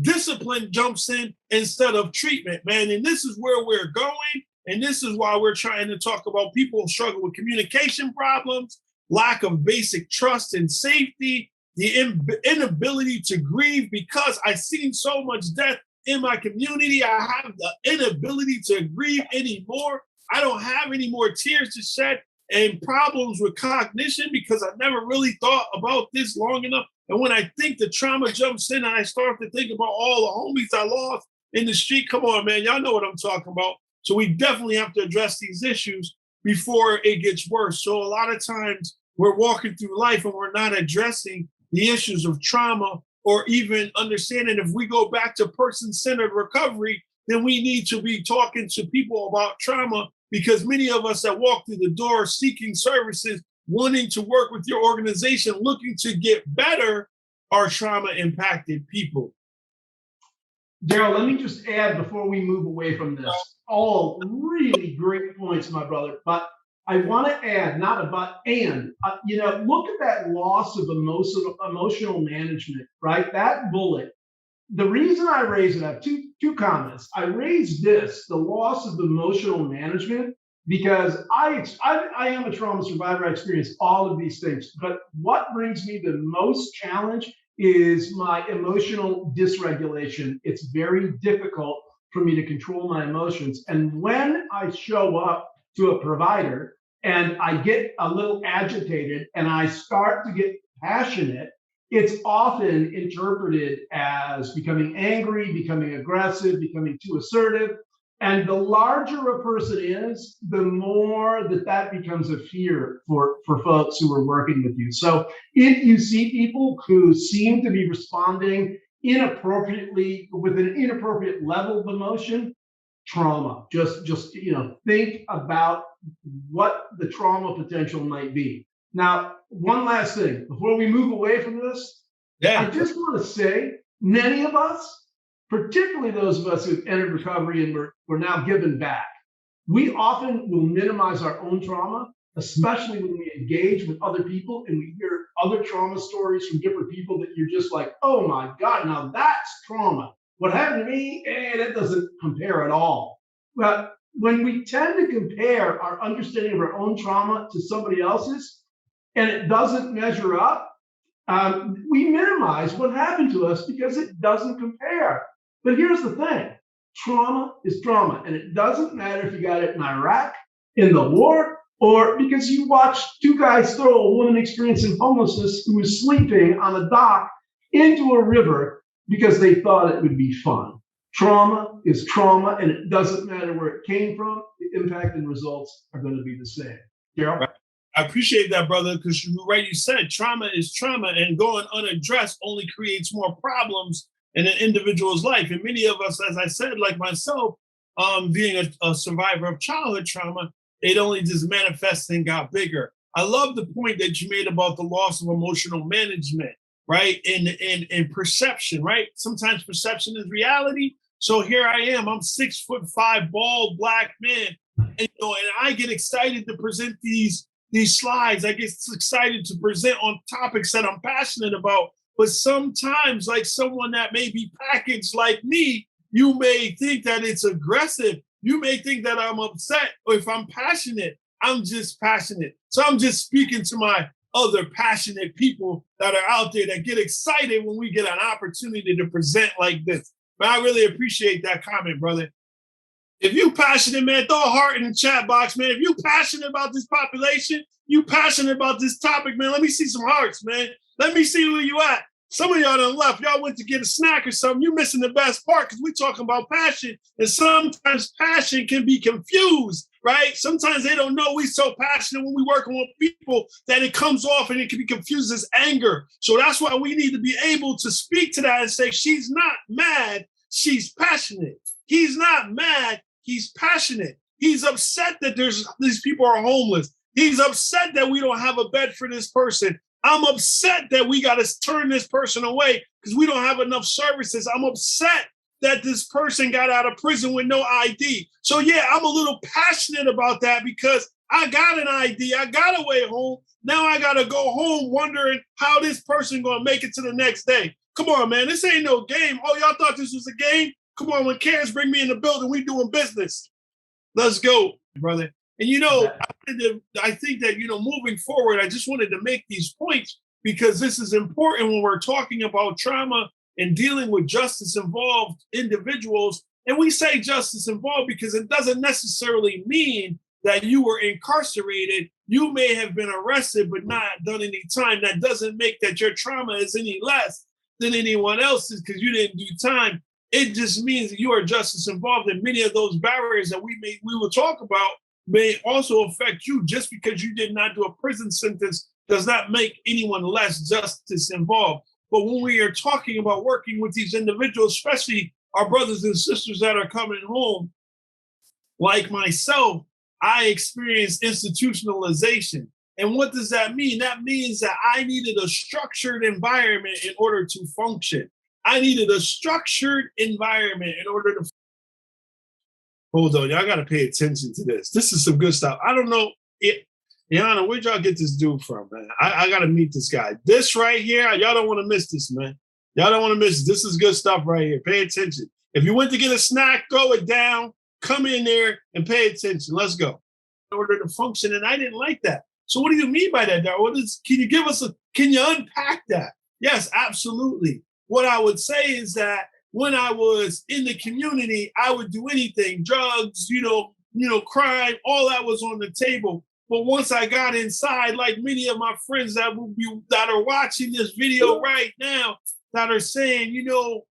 Discipline jumps in instead of treatment, man. And this is where we're going. And this is why we're trying to talk about people who struggle with communication problems, lack of basic trust and safety, the inability to grieve because I've seen so much death in my community. I have the inability to grieve anymore. I don't have any more tears to shed, and problems with cognition because I never really thought about this long enough. And when I think the trauma jumps in and I start to think about all the homies I lost in the street, come on, man, y'all know what I'm talking about. So we definitely have to address these issues before it gets worse. So a lot of times we're walking through life and we're not addressing the issues of trauma or even understanding if we go back to person-centered recovery, then we need to be talking to people about trauma because many of us that walk through the door seeking services, wanting to work with your organization, looking to get better, are trauma-impacted people. Daryl, let me just add before we move away from this. All really great points, my brother. But I want to add, not a but, and, look at that loss of emotional management, right? That bullet. The reason I raise it, I have two comments. I raised this, the loss of emotional management, because I am a trauma survivor. I experienced all of these things. But what brings me the most challenge is my emotional dysregulation. It's very difficult for me to control my emotions. And when I show up to a provider and I get a little agitated and I start to get passionate, it's often interpreted as becoming angry, becoming aggressive, becoming too assertive. And the larger a person is, the more that becomes a fear for folks who are working with you. So if you see people who seem to be responding inappropriately with an inappropriate level of emotion, trauma. Just think about what the trauma potential might be. Now, one last thing before we move away from this. Yeah. I just want to say, many of us, particularly those of us who've entered recovery and we're now giving back, we often will minimize our own trauma, especially when we engage with other people and we hear other trauma stories from different people that you're just like, oh my God, now that's trauma. What happened to me, that doesn't compare at all. But when we tend to compare our understanding of our own trauma to somebody else's, and it doesn't measure up, we minimize what happened to us because it doesn't compare. But here's the thing, trauma is trauma. And it doesn't matter if you got it in Iraq, in the war, or because you watched two guys throw a woman experiencing homelessness who was sleeping on a dock into a river because they thought it would be fun. Trauma is trauma, and it doesn't matter where it came from. The impact and results are going to be the same. Daryl? Right. I appreciate that, brother, because you said trauma is trauma, and going unaddressed only creates more problems in an individual's life. And many of us, as I said, like myself, being a survivor of childhood trauma, it only just manifested and got bigger. I love the point that you made about the loss of emotional management, right? And perception, right? Sometimes perception is reality. So here I am, I'm 6'5", bald black man, and I get excited to present these slides. I get excited to present on topics that I'm passionate about. But sometimes, like someone that may be packaged like me, you may think that it's aggressive. You may think that I'm upset, or if I'm passionate, I'm just passionate. So I'm just speaking to my other passionate people that are out there that get excited when we get an opportunity to present like this. But I really appreciate that comment, brother. If you passionate, man, throw a heart in the chat box, man. If you passionate about this population, you passionate about this topic, man, let me see some hearts, man. Let me see where you at. Some of y'all done left. Y'all went to get a snack or something. You're missing the best part because we're talking about passion. And sometimes passion can be confused, right? Sometimes they don't know we're so passionate when we're working with people that it comes off and it can be confused as anger. So that's why we need to be able to speak to that and say, she's not mad, she's passionate. He's not mad, he's passionate. He's upset that these people are homeless. He's upset that we don't have a bed for this person. I'm upset that we got to turn this person away because we don't have enough services. I'm upset that this person got out of prison with no ID. So yeah, I'm a little passionate about that because I got an ID. I got a way home. Now I got to go home wondering how this person going to make it to the next day. Come on, man. This ain't no game. Oh, y'all thought this was a game? Come on, when Karen's bring me in the building, we doing business. Let's go, brother. And, I think that, moving forward, I just wanted to make these points because this is important when we're talking about trauma and dealing with justice-involved individuals. And we say justice-involved because it doesn't necessarily mean that you were incarcerated. You may have been arrested but not done any time. That doesn't make that your trauma is any less than anyone else's because you didn't do time. It just means that you are justice-involved, and many of those barriers that we will talk about may also affect you. Just because you did not do a prison sentence does not make anyone less justice involved. But when we are talking about working with these individuals, especially our brothers and sisters that are coming home, like myself, I experienced institutionalization. And what does that mean? That means that I needed a structured environment in order to function. I needed a structured environment in order to. Hold on, y'all got to pay attention to this. This is some good stuff. I don't know, Yana, where'd y'all get this dude from, man? I got to meet this guy. This right here, y'all don't want to miss this, man. Y'all don't want to miss this. This is good stuff right here. Pay attention. If you went to get a snack, throw it down, come in there and pay attention. Let's go. In order to function, and I didn't like that. So what do you mean by that, Darryl? Can you unpack that? Yes, absolutely. What I would say is that when I was in the community, I would do anything, drugs, crime, all that was on the table. But once I got inside, like many of my friends that are watching this video right now, that are saying,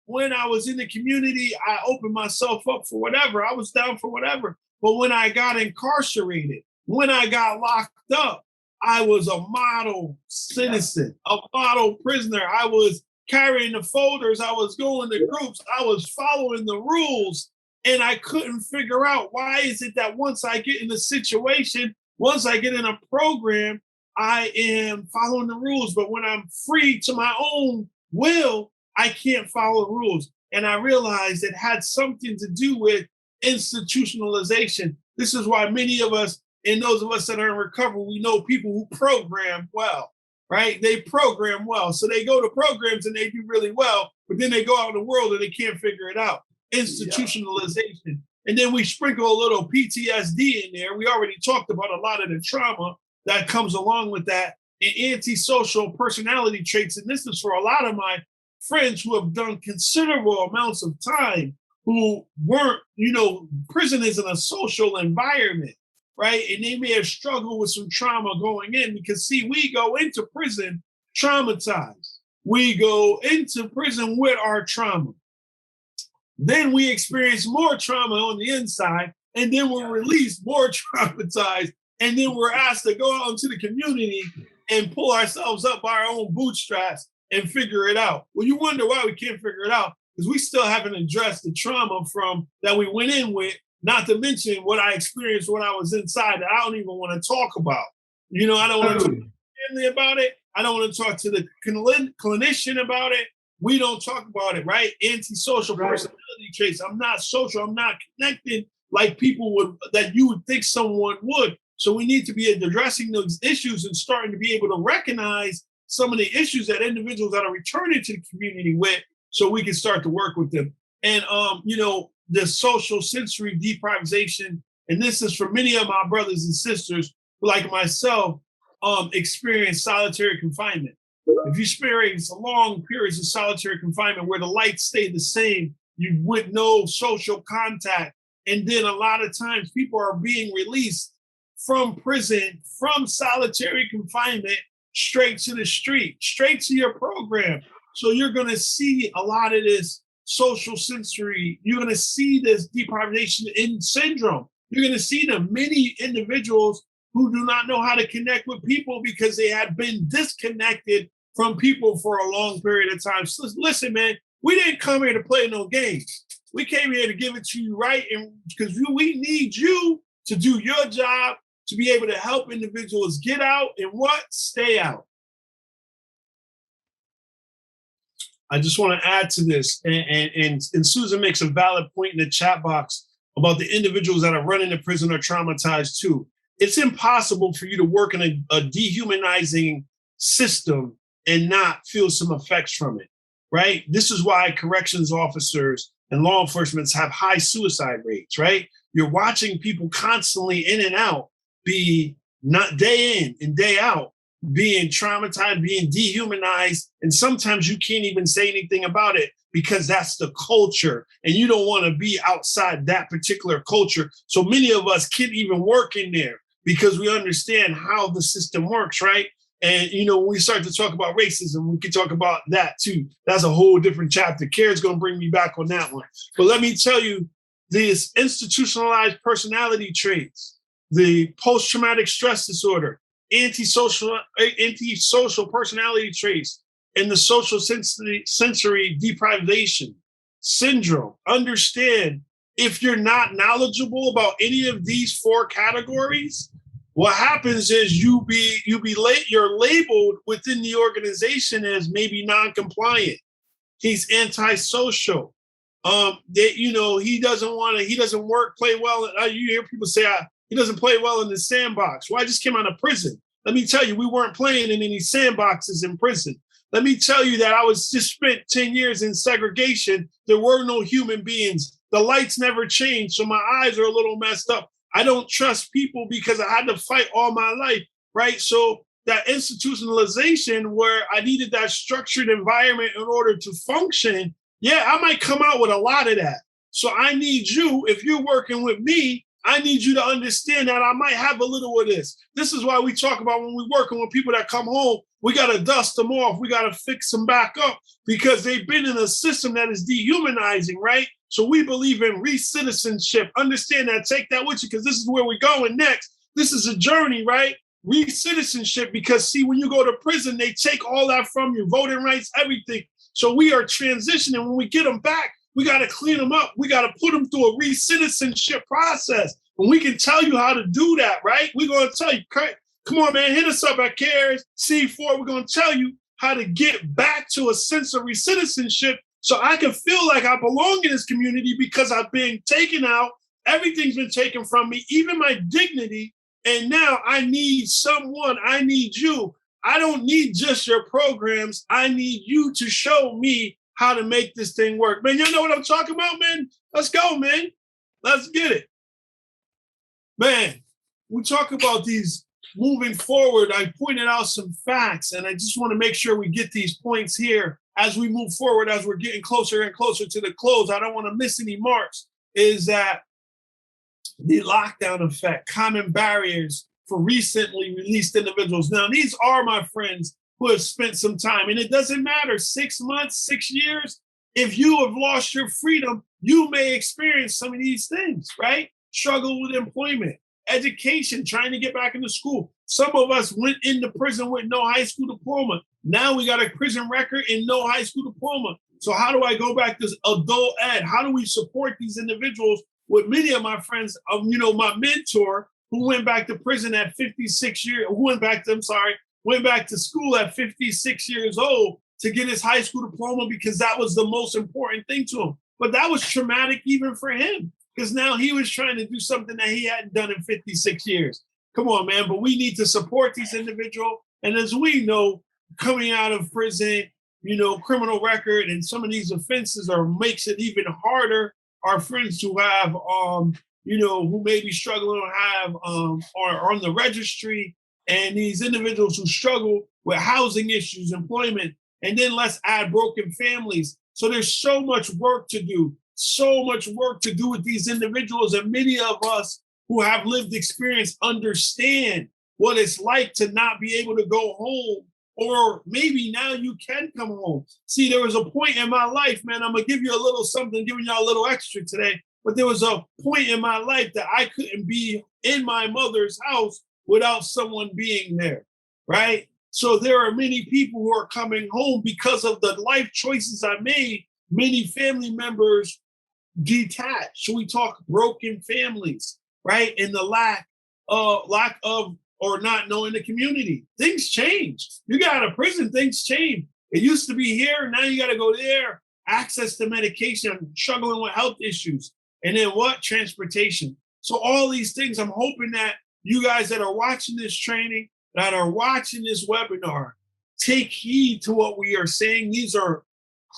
when I was in the community, I opened myself up for whatever. I was down for whatever. But when I got incarcerated, when I got locked up, I was a model citizen, a model prisoner. I was carrying the folders, I was going to groups, I was following the rules, and I couldn't figure out why is it that once I get in a situation, once I get in a program, I am following the rules, but when I'm free to my own will, I can't follow the rules. And I realized it had something to do with institutionalization. This is why many of us, and those of us that are in recovery, we know people who program well. Right? They program well. So they go to programs and they do really well, but then they go out in the world and they can't figure it out. Institutionalization. Yeah. And then we sprinkle a little PTSD in there. We already talked about a lot of the trauma that comes along with that and antisocial personality traits. And this is for a lot of my friends who have done considerable amounts of time who weren't, prison isn't a social environment. Right? And they may have struggled with some trauma going in because, see, we go into prison traumatized. We go into prison with our trauma. Then we experience more trauma on the inside, and then we're released more traumatized, and then we're asked to go out into the community and pull ourselves up by our own bootstraps and figure it out. Well, you wonder why we can't figure it out because we still haven't addressed the trauma from that we went in with. Not to mention what I experienced when I was inside that I don't even want to talk about. I don't want to talk to the family about it. I don't want to talk to the clinician about it. We don't talk about it, right? Antisocial personality traits. I'm not social. I'm not connected like people would, that you would think someone would. So we need to be addressing those issues and starting to be able to recognize some of the issues that individuals that are returning to the community with so we can start to work with them. And, the social sensory deprivation, and this is for many of my brothers and sisters, like myself, experience solitary confinement. If you experience long periods of solitary confinement where the lights stay the same, you with no social contact, and then a lot of times people are being released from prison, from solitary confinement, straight to the street, straight to your program. So you're going to see a lot of this social sensory. You're going to see this deprivation in syndrome. You're going to see the many individuals who do not know how to connect with people because they have been disconnected from people for a long period of time. So listen, man, we didn't come here to play no games. We came here to give it to you right, and because we need you to do your job to be able to help individuals get out and what? Stay out. I just want to add to this, and Susan makes a valid point in the chat box about the individuals that are running the prison are traumatized too. It's impossible for you to work in a dehumanizing system and not feel some effects from it, right? This is why corrections officers and law enforcement have high suicide rates, right? You're watching people constantly in and out, be not day in and day out, being traumatized, being dehumanized, and sometimes you can't even say anything about it because that's the culture, and you don't want to be outside that particular culture. So many of us can't even work in there because we understand how the system works, right? And, you know, when we start to talk about racism, we can talk about that too. That's a whole different chapter. Kara's going to bring me back on that one. But let me tell you, these institutionalized personality traits, the post-traumatic stress disorder, antisocial personality traits, and the social sensory deprivation syndrome. Understand, if you're not knowledgeable about any of these 4 categories, what happens is you're labeled within the organization as maybe non-compliant. He's antisocial. He doesn't play well. You hear people say he doesn't play well in the sandbox. Well, I just came out of prison. Let me tell you, we weren't playing in any sandboxes in prison. Let me tell you that I was just spent 10 years in segregation. There were no human beings. The lights never changed, so my eyes are a little messed up. I don't trust people because I had to fight all my life, right? So that institutionalization where I needed that structured environment in order to function, yeah, I might come out with a lot of that. So I need you, if you're working with me, I need you to understand that I might have a little of this. This is why we talk about when we're working with people that come home, we got to dust them off. We got to fix them back up because they've been in a system that is dehumanizing, right? So we believe in re-citizenship. Understand that. Take that with you because this is where we're going next. This is a journey, right? Re-citizenship, because see, when you go to prison, they take all that from you, voting rights, everything. So we are transitioning. When we get them back, we got to clean them up. We got to put them through a re-citizenship process. And we can tell you how to do that, right? We're going to tell you, come on, man, hit us up at CARES C4. We're going to tell you how to get back to a sense of re-citizenship so I can feel like I belong in this community because I've been taken out. Everything's been taken from me, even my dignity. And now I need someone. I need you. I don't need just your programs. I need you to show me how to make this thing work. Man, you know what I'm talking about, man? Let's go, man. Let's get it. Man, we talk about these moving forward. I pointed out some facts, and I just want to make sure we get these points here as we move forward, as we're getting closer and closer to the close. I don't want to miss any marks, is that the lockdown effect, common barriers for recently released individuals. Now, these are my friends who have spent some time, and it doesn't matter, 6 months, 6 years. If you have lost your freedom, you may experience some of these things, right? Struggle with employment, education, trying to get back into school. Some of us went into prison with no high school diploma. Now we got a prison record and no high school diploma. So how do I go back to adult ed? How do we support these individuals? With many of my friends, my mentor who went back to prison at 56 years, went back to school at 56 years old to get his high school diploma because that was the most important thing to him. But that was traumatic even for him because now he was trying to do something that he hadn't done in 56 years. Come on, man. But we need to support these individuals. And as we know, coming out of prison, criminal record and some of these offenses makes it even harder. Our friends who have, who may be struggling or have, are on the registry, and these individuals who struggle with housing issues, employment, and then let's add broken families. So there's so much work to do with these individuals. And many of us who have lived experience understand what it's like to not be able to go home or maybe now you can come home. See, there was a point in my life, man, I'm gonna give you a little something, giving y'all a little extra today, but there was a point in my life that I couldn't be in my mother's house without someone being there, right? So there are many people who are coming home because of the life choices I made. Many family members detached. So we talk broken families, right? And the lack of or not knowing the community. Things change. You got out of prison, things change. It used to be here, now you got to go there. Access to medication, struggling with health issues. And then what? Transportation. So all these things, I'm hoping that you guys that are watching this training, that are watching this webinar, take heed to what we are saying. These are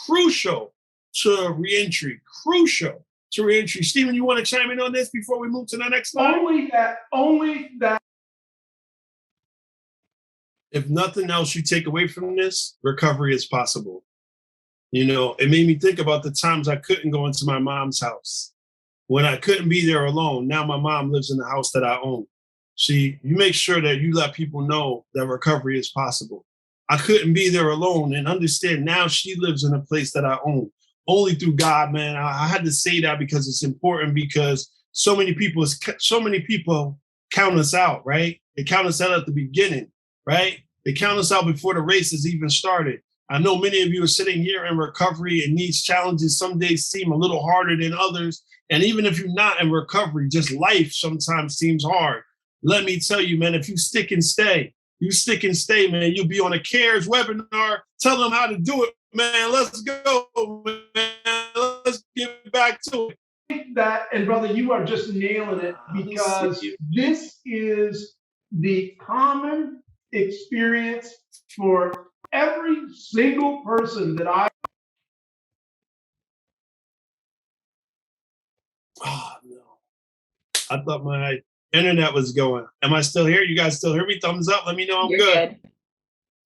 crucial to reentry, crucial to reentry. Stephen, you want to chime in on this before we move to the next slide? Only that. If nothing else you take away from this, recovery is possible. You know, it made me think about the times I couldn't go into my mom's house. When I couldn't be there alone, now my mom lives in the house that I own. See, you make sure that you let people know that recovery is possible. I couldn't be there alone, and understand now she lives in a place that I own. Only through God, man. I had to say that because it's important, because so many people count us out, right? They count us out at the beginning, right? They count us out before the race has even started. I know many of you are sitting here in recovery, and these challenges some days seem a little harder than others. And even if you're not in recovery, just life sometimes seems hard. Let me tell you, man, if you stick and stay, man, you'll be on a CARES webinar. Tell them how to do it, man. Let's go, man. Let's get back to it. That, and brother, you are just nailing it, because this is the common experience for every single person that I. Oh, no. I thought my internet was going. Am I still here? You guys still hear me? Thumbs up. Let me know I'm You're good.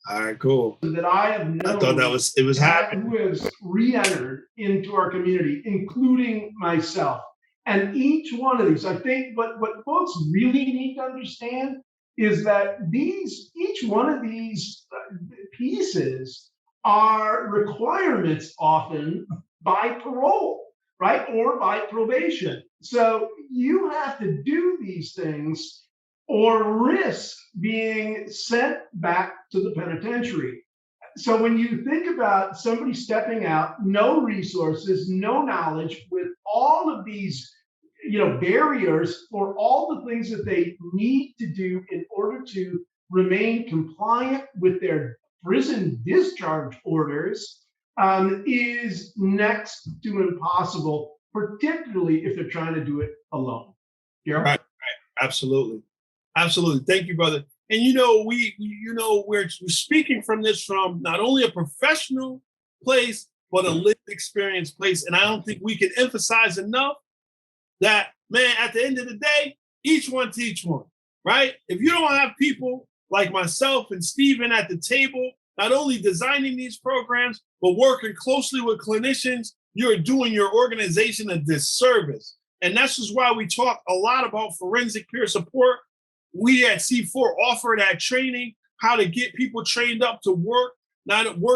All right, cool. That I have known. I thought it was happening. Who has re-entered into our community, including myself. And each one of these, I think what folks really need to understand is that each one of these pieces are requirements often by parole, right? Or by probation. So you have to do these things or risk being sent back to the penitentiary. So when you think about somebody stepping out, no resources, no knowledge, with all of these, barriers for all the things that they need to do in order to remain compliant with their prison discharge orders, is next to impossible, particularly if they're trying to do it alone. Yeah. Right. Absolutely. Thank you, brother. And we're speaking from this from not only a professional place, but a lived experience place. And I don't think we can emphasize enough that, man, at the end of the day, each one teach one, right? If you don't have people like myself and Stephen at the table, not only designing these programs, but working closely with clinicians, you're doing your organization a disservice. And that's just why we talk a lot about forensic peer support. We at C4 offer that training, how to get people trained up to work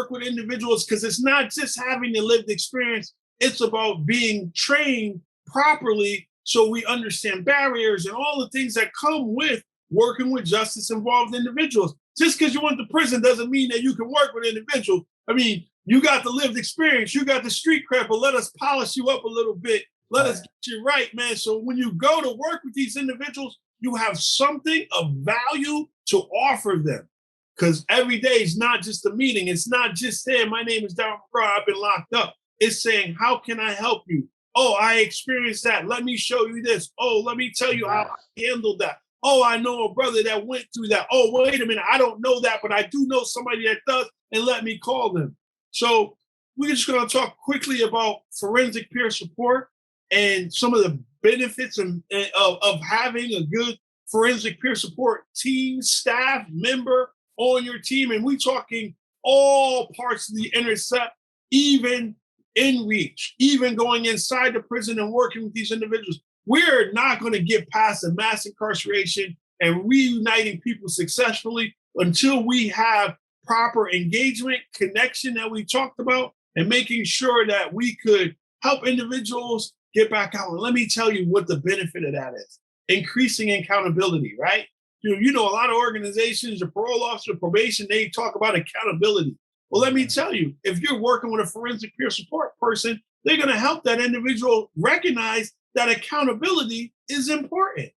with individuals, because it's not just having the lived experience, it's about being trained properly so we understand barriers and all the things that come with working with justice-involved individuals. Just because you went to prison doesn't mean that you can work with individuals. I mean, you got the lived experience, you got the street cred, but let us polish you up a little bit. Let us get you right, man. So when you go to work with these individuals, you have something of value to offer them. Because every day is not just a meeting. It's not just saying, my name is Darryl McGraw, I've been locked up. It's saying, how can I help you? Oh, I experienced that. Let me show you this. Oh, let me tell you how I handled that. Oh, I know a brother that went through that. Oh, wait a minute. I don't know that, but I do know somebody that does, and let me call them. So we're just going to talk quickly about forensic peer support and some of the benefits of having a good forensic peer support team, staff, member on your team. And we're talking all parts of the intercept, even in reach, even going inside the prison and working with these individuals. We're not going to get past a mass incarceration and reuniting people successfully until we have proper engagement, connection that we talked about, and making sure that we could help individuals get back out. And let me tell you what the benefit of that is. Increasing accountability, right? You know, a lot of organizations, the parole officer, probation, they talk about accountability. Well, let me tell you, if you're working with a forensic peer support person, they're going to help that individual recognize that accountability is important.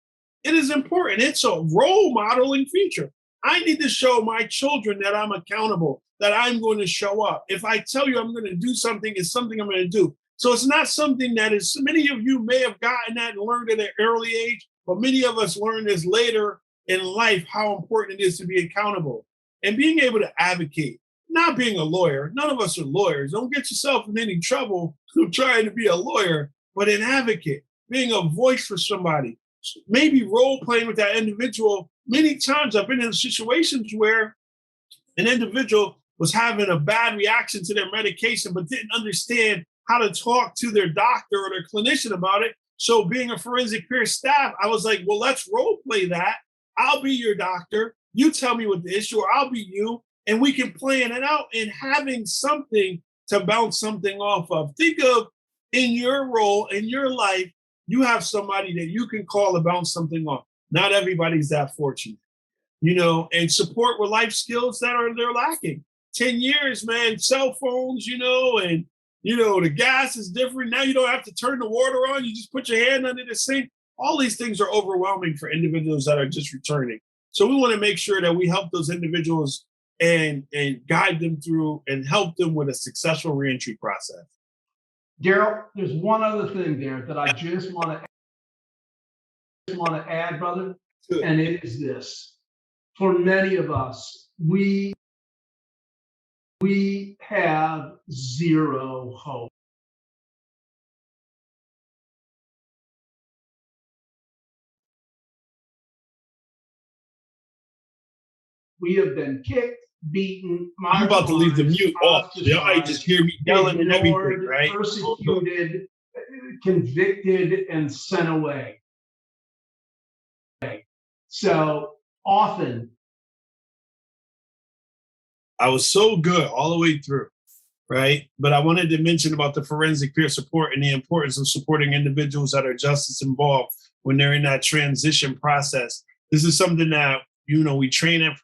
It is important. It's a role modeling feature. I need to show my children that I'm accountable, that I'm going to show up. If I tell you I'm going to do something, it's something I'm going to do. So it's not something that is, many of you may have gotten that and learned at an early age, but many of us learn this later in life, how important it is to be accountable and being able to advocate, not being a lawyer. None of us are lawyers. Don't get yourself in any trouble trying to be a lawyer, but an advocate, being a voice for somebody, maybe role playing with that individual. Many times I've been in situations where an individual was having a bad reaction to their medication, but didn't understand how to talk to their doctor or their clinician about it. So being a forensic peer staff, I was like, well, let's role play that. I'll be your doctor. You tell me what the issue, or I'll be you, and we can plan it out and having something to bounce something off of. Think of in your role, in your life, you have somebody that you can call to bounce something off. Not everybody's that fortunate, you know, and support with life skills that they're lacking. 10 years, man, cell phones, you know, and, you know, the gas is different. Now you don't have to turn the water on. You just put your hand under the sink. All these things are overwhelming for individuals that are just returning. So we want to make sure that we help those individuals and guide them through and help them with a successful reentry process. Daryl, there's one other thing there that I just want to add, brother, Good. and it is this. For many of us, we have zero hope. We have been kicked, beaten. I'm about to leave the mute off. Y'all might just hear me yelling and everything, right? Persecuted, convicted, and sent away. So often, I was so good all the way through, right? But I wanted to mention about the forensic peer support and the importance of supporting individuals that are justice involved when they're in that transition process. This is something that, you know, we train at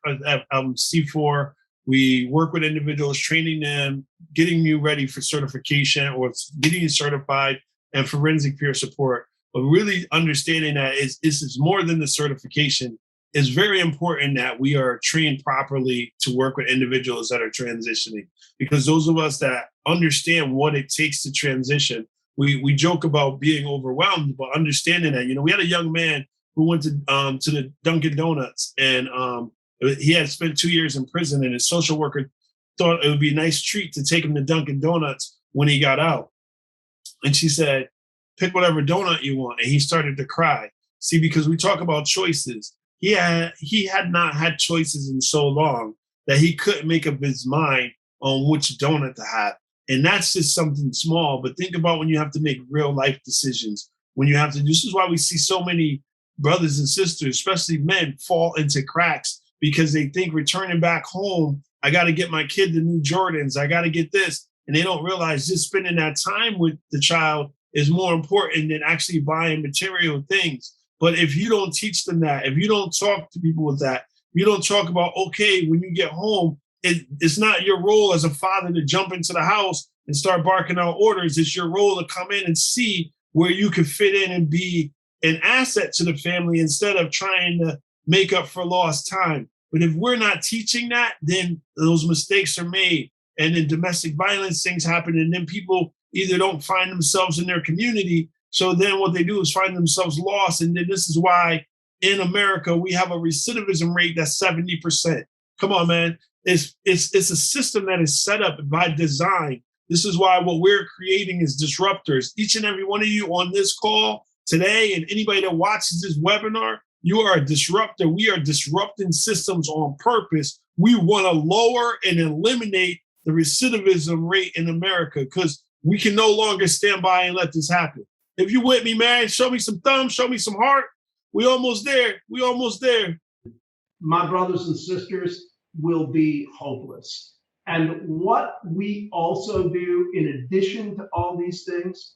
C4. We work with individuals, training them, getting you ready for certification or getting you certified and forensic peer support. But really understanding that this is more than the certification. It's very important that we are trained properly to work with individuals that are transitioning, because those of us that understand what it takes to transition, we joke about being overwhelmed, but understanding that, you know, we had a young man who went to the Dunkin' Donuts, and he had spent 2 years in prison, and his social worker thought it would be a nice treat to take him to Dunkin' Donuts when he got out. And she said, pick whatever donut you want. And he started to cry. See, because we talk about choices. He had not had choices in so long that he couldn't make up his mind on which donut to have. And that's just something small. But think about when you have to make real life decisions. When you have to, this is why we see so many brothers and sisters, especially men, fall into cracks because they think returning back home, I got to get my kid the new Jordans. I got to get this. And they don't realize just spending that time with the child is more important than actually buying material things. But if you don't teach them that, if you don't talk to people with that, you don't talk about, okay, when you get home, it's not your role as a father to jump into the house and start barking out orders. It's your role to come in and see where you can fit in and be an asset to the family instead of trying to make up for lost time. But if we're not teaching that, then those mistakes are made. And then domestic violence things happen. And then people either don't find themselves in their community. So then what they do is find themselves lost. And then this is why in America, we have a recidivism rate that's 70%. Come on, man. It's a system that is set up by design. This is why what we're creating is disruptors. Each and every one of you on this call today and anybody that watches this webinar, you are a disruptor. We are disrupting systems on purpose. We want to lower and eliminate the recidivism rate in America because we can no longer stand by and let this happen. If you with me, man, show me some thumbs, show me some heart. We almost there. We almost there. My brothers and sisters, will be hopeless. And what we also do, in addition to all these things,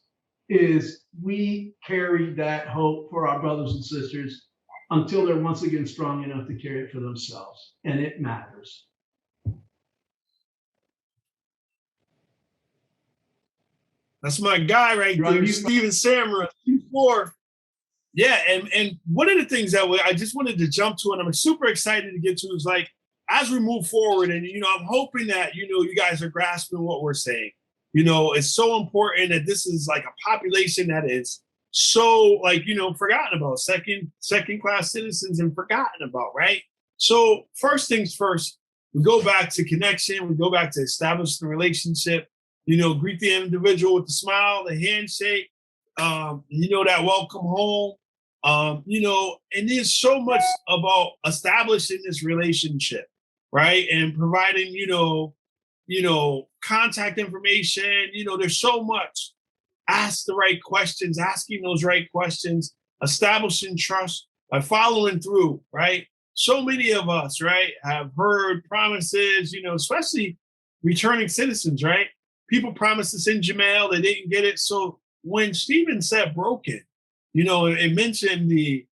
is we carry that hope for our brothers and sisters until they're once again strong enough to carry it for themselves. And it matters. That's my guy right there, Stephen Samra, 4. Yeah, and one of the things that I just wanted to jump to, and I'm super excited to get to, is like, as we move forward, and I'm hoping that you guys are grasping what we're saying. It's so important that this is like a population that is so forgotten about, second class citizens and forgotten about, right? So first things first, we go back to connection, we go back to establishing a relationship. Greet the individual with the smile, the handshake, that welcome home. And there's so much about establishing this relationship, right? And providing, contact information. There's so much. Ask the right questions, asking those right questions, establishing trust by following through, right? So many of us, right, have heard promises, especially returning citizens, right? People promised us in Jamel, they didn't get it. So when Stephen said broken, it mentioned the,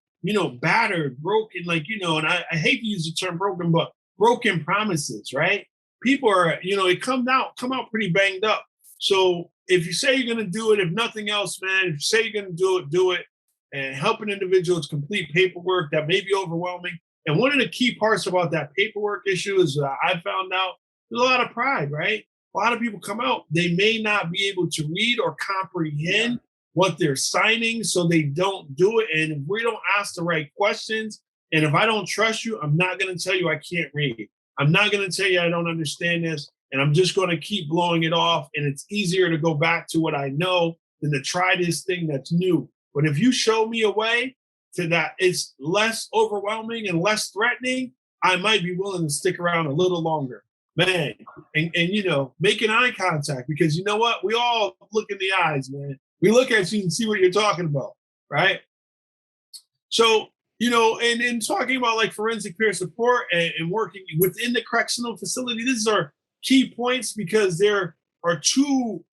battered, broken, and I hate to use the term broken, but broken promises, right? People are, it come out pretty banged up. So if you say you're going to do it, if nothing else, man, if you say you're going to do it, and helping individuals complete paperwork that may be overwhelming. And one of the key parts about that paperwork issue is I found out there's a lot of pride, right? A lot of people come out, they may not be able to read or comprehend what they're signing, so they don't do it. And if we don't ask the right questions, and if I don't trust you, I'm not going to tell you I can't read. I'm not going to tell you I don't understand this, and I'm just going to keep blowing it off. And it's easier to go back to what I know than to try this thing that's new. But if you show me a way to that it's less overwhelming and less threatening, I might be willing to stick around a little longer. Man, and making eye contact, because you know what? We all look in the eyes, man. We look at you and see what you're talking about, right? So, and in talking about like forensic peer support and working within the correctional facility, these are key points because there are two,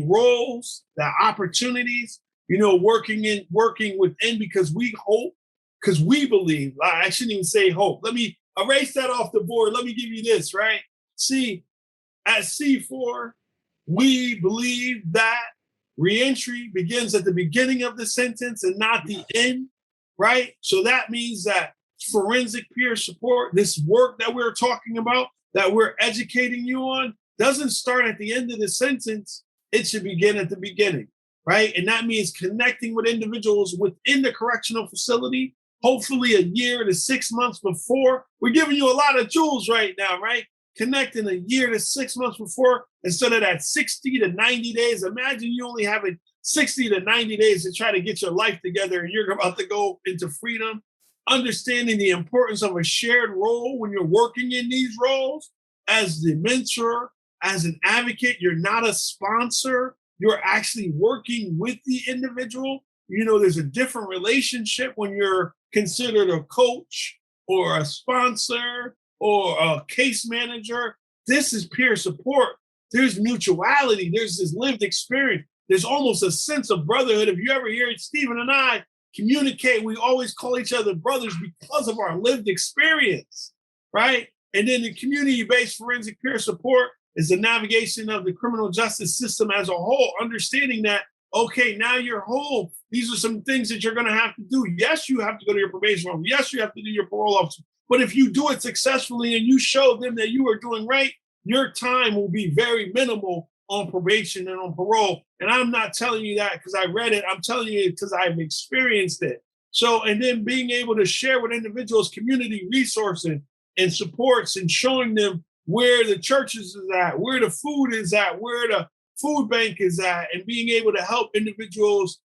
roles, that opportunities, working within, because we hope, because we believe. I shouldn't even say hope. Let me erase that off the board. Let me give you this, right? See, at C4, we believe that reentry begins at the beginning of the sentence and not the end, right? So that means that forensic peer support, this work that we're talking about, that we're educating you on, doesn't start at the end of the sentence. It should begin at the beginning, right? And that means connecting with individuals within the correctional facility, hopefully a year to 6 months before. We're giving you a lot of tools right now, right? Connecting a year to 6 months before instead of that 60 to 90 days. Imagine you only having 60 to 90 days to try to get your life together and you're about to go into freedom. Understanding the importance of a shared role when you're working in these roles as the mentor, as an advocate. You're not a sponsor. You're actually working with the individual. There's a different relationship when you're considered a coach or a sponsor or a case manager. This is peer support. There's mutuality. There's this lived experience. There's almost a sense of brotherhood. If you ever hear Stephen and I communicate, we always call each other brothers because of our lived experience, right? And then the community-based forensic peer support is the navigation of the criminal justice system as a whole, understanding that, okay, now you're home. These are some things that you're going to have to do. Yes, you have to go to your probation room. Yes, you have to do your parole officer. But if you do it successfully and you show them that you are doing right, your time will be very minimal on probation and on parole. And I'm not telling you that because I read it. I'm telling you because I've experienced it. So, and then being able to share with individuals community resources and supports and showing them where the churches is at, where the food is at, where the food bank is at, and being able to help individuals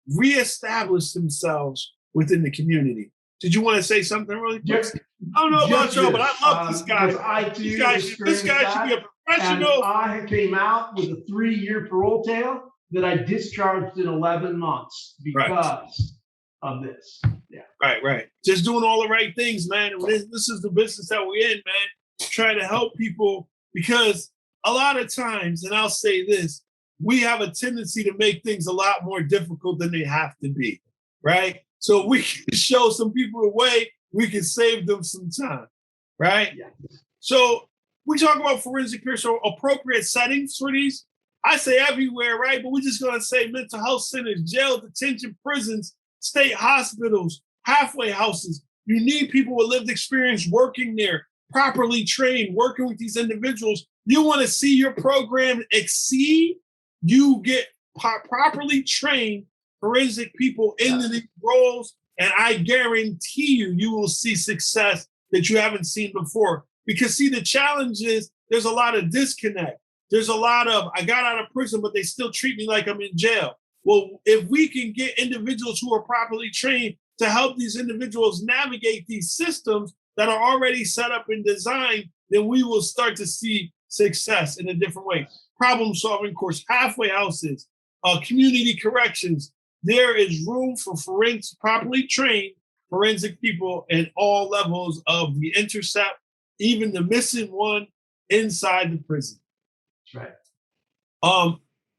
reestablish themselves within the community. Did you want to say something really quick? I don't know about y'all, but I love this guy. This guy should be a professional. And I came out with a 3-year parole tail that I discharged in 11 months because of this. Yeah. Right. Just doing all the right things, man. This is the business that we're in, man. try to help people, because a lot of times, and I'll say this, we have a tendency to make things a lot more difficult than they have to be, right? So we can show some people the way, we can save them some time, right? Yes. So we talk about forensic peer, so appropriate settings for these. I say everywhere, right? But we're just going to say mental health centers, jail, detention, prisons, state hospitals, halfway houses. You need people with lived experience working there, properly trained, working with these individuals. You want to see your program exceed, you get properly trained forensic people into these roles, and I guarantee you, you will see success that you haven't seen before. Because see, the challenge is there's a lot of disconnect. There's a lot of, I got out of prison, but they still treat me like I'm in jail. Well, if we can get individuals who are properly trained to help these individuals navigate these systems that are already set up and designed, then we will start to see success in a different way. Problem solving course, halfway houses, community corrections. There is room for forensic, properly trained forensic people at all levels of the intercept, even the missing one inside the prison. That's right.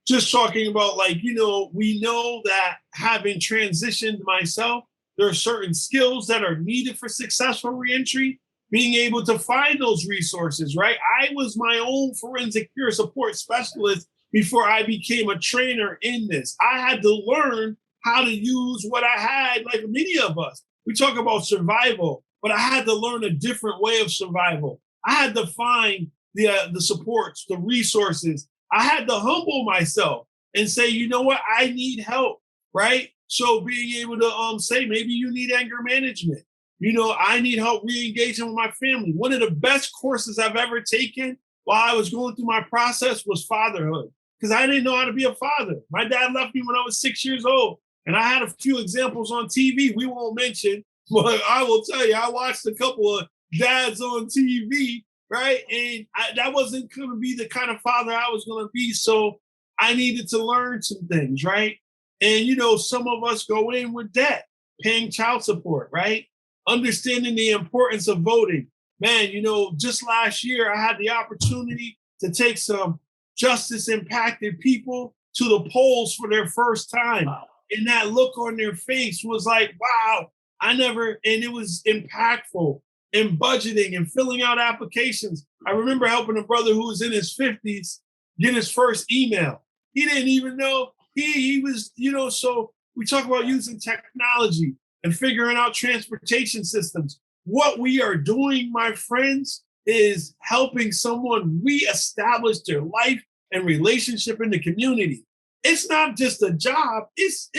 Just talking about, like, you know, we know that having transitioned myself, there are certain skills that are needed for successful reentry, being able to find those resources, right? I was my own forensic peer support specialist before I became a trainer in this. I had to learn how to use what I had, like many of us. We talk about survival, but I had to learn a different way of survival. I had to find the supports, the resources. I had to humble myself and say, you know what, I need help, right? So being able to say, maybe you need anger management. You know, I need help re-engaging with my family. One of the best courses I've ever taken while I was going through my process was fatherhood, because I didn't know how to be a father. My dad left me when I was 6 years old, and I had a few examples on TV we won't mention, but I will tell you, I watched a couple of dads on TV, right? And that wasn't going to be the kind of father I was going to be. So I needed to learn some things, right? And, you know, some of us go in with debt, paying child support, right? Understanding the importance of voting. Man, you know, just last year, I had the opportunity to take some justice impacted people to the polls for their first time. Wow. And that look on their face was like, wow, and it was impactful. And budgeting and filling out applications. I remember helping a brother who was in his 50s get his first email. He didn't even know he was, you know, so we talk about using technology and figuring out transportation systems. What we are doing, my friends, is helping someone reestablish their life and relationship in the community. It's not just a job. It's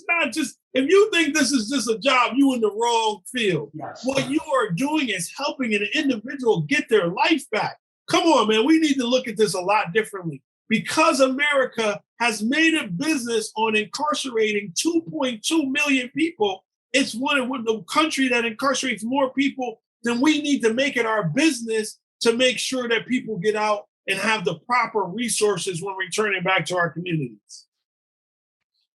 not just, if you think this is just a job, you in the wrong field. Yes. What you are doing is helping an individual get their life back. Come on, man. We need to look at this a lot differently. Because America has made a business on incarcerating 2.2 million people, it's one of the country that incarcerates more people than we need to make it our business to make sure that people get out and have the proper resources when returning back to our communities.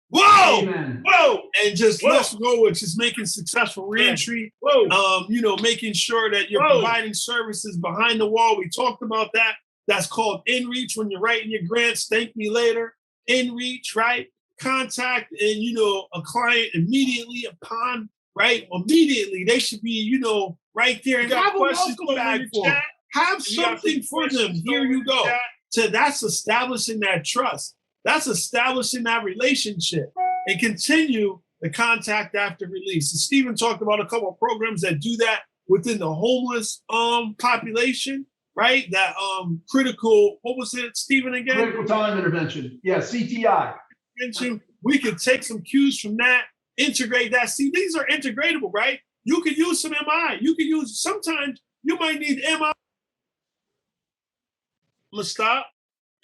Whoa! Amen. Whoa! And just let's go with just making successful reentry. Whoa! You know, making sure that you're providing services behind the wall. We talked about that. That's called InReach. When you're writing your grants, thank me later. InReach, right? Contact and, you know, a client immediately upon, right? Immediately, they should be, you know, right there. And have questions back for them. Have something for them. Here you go. So that's establishing that trust. That's establishing that relationship, and continue the contact after release. And Stephen talked about a couple of programs that do that within the homeless population, right? That critical, what was it, Stephen, again? Critical time intervention. Yeah, CTI. We could take some cues from that, integrate that. See, these are integratable, right? You could use some MI. You could use, sometimes you might need MI. I'm gonna stop.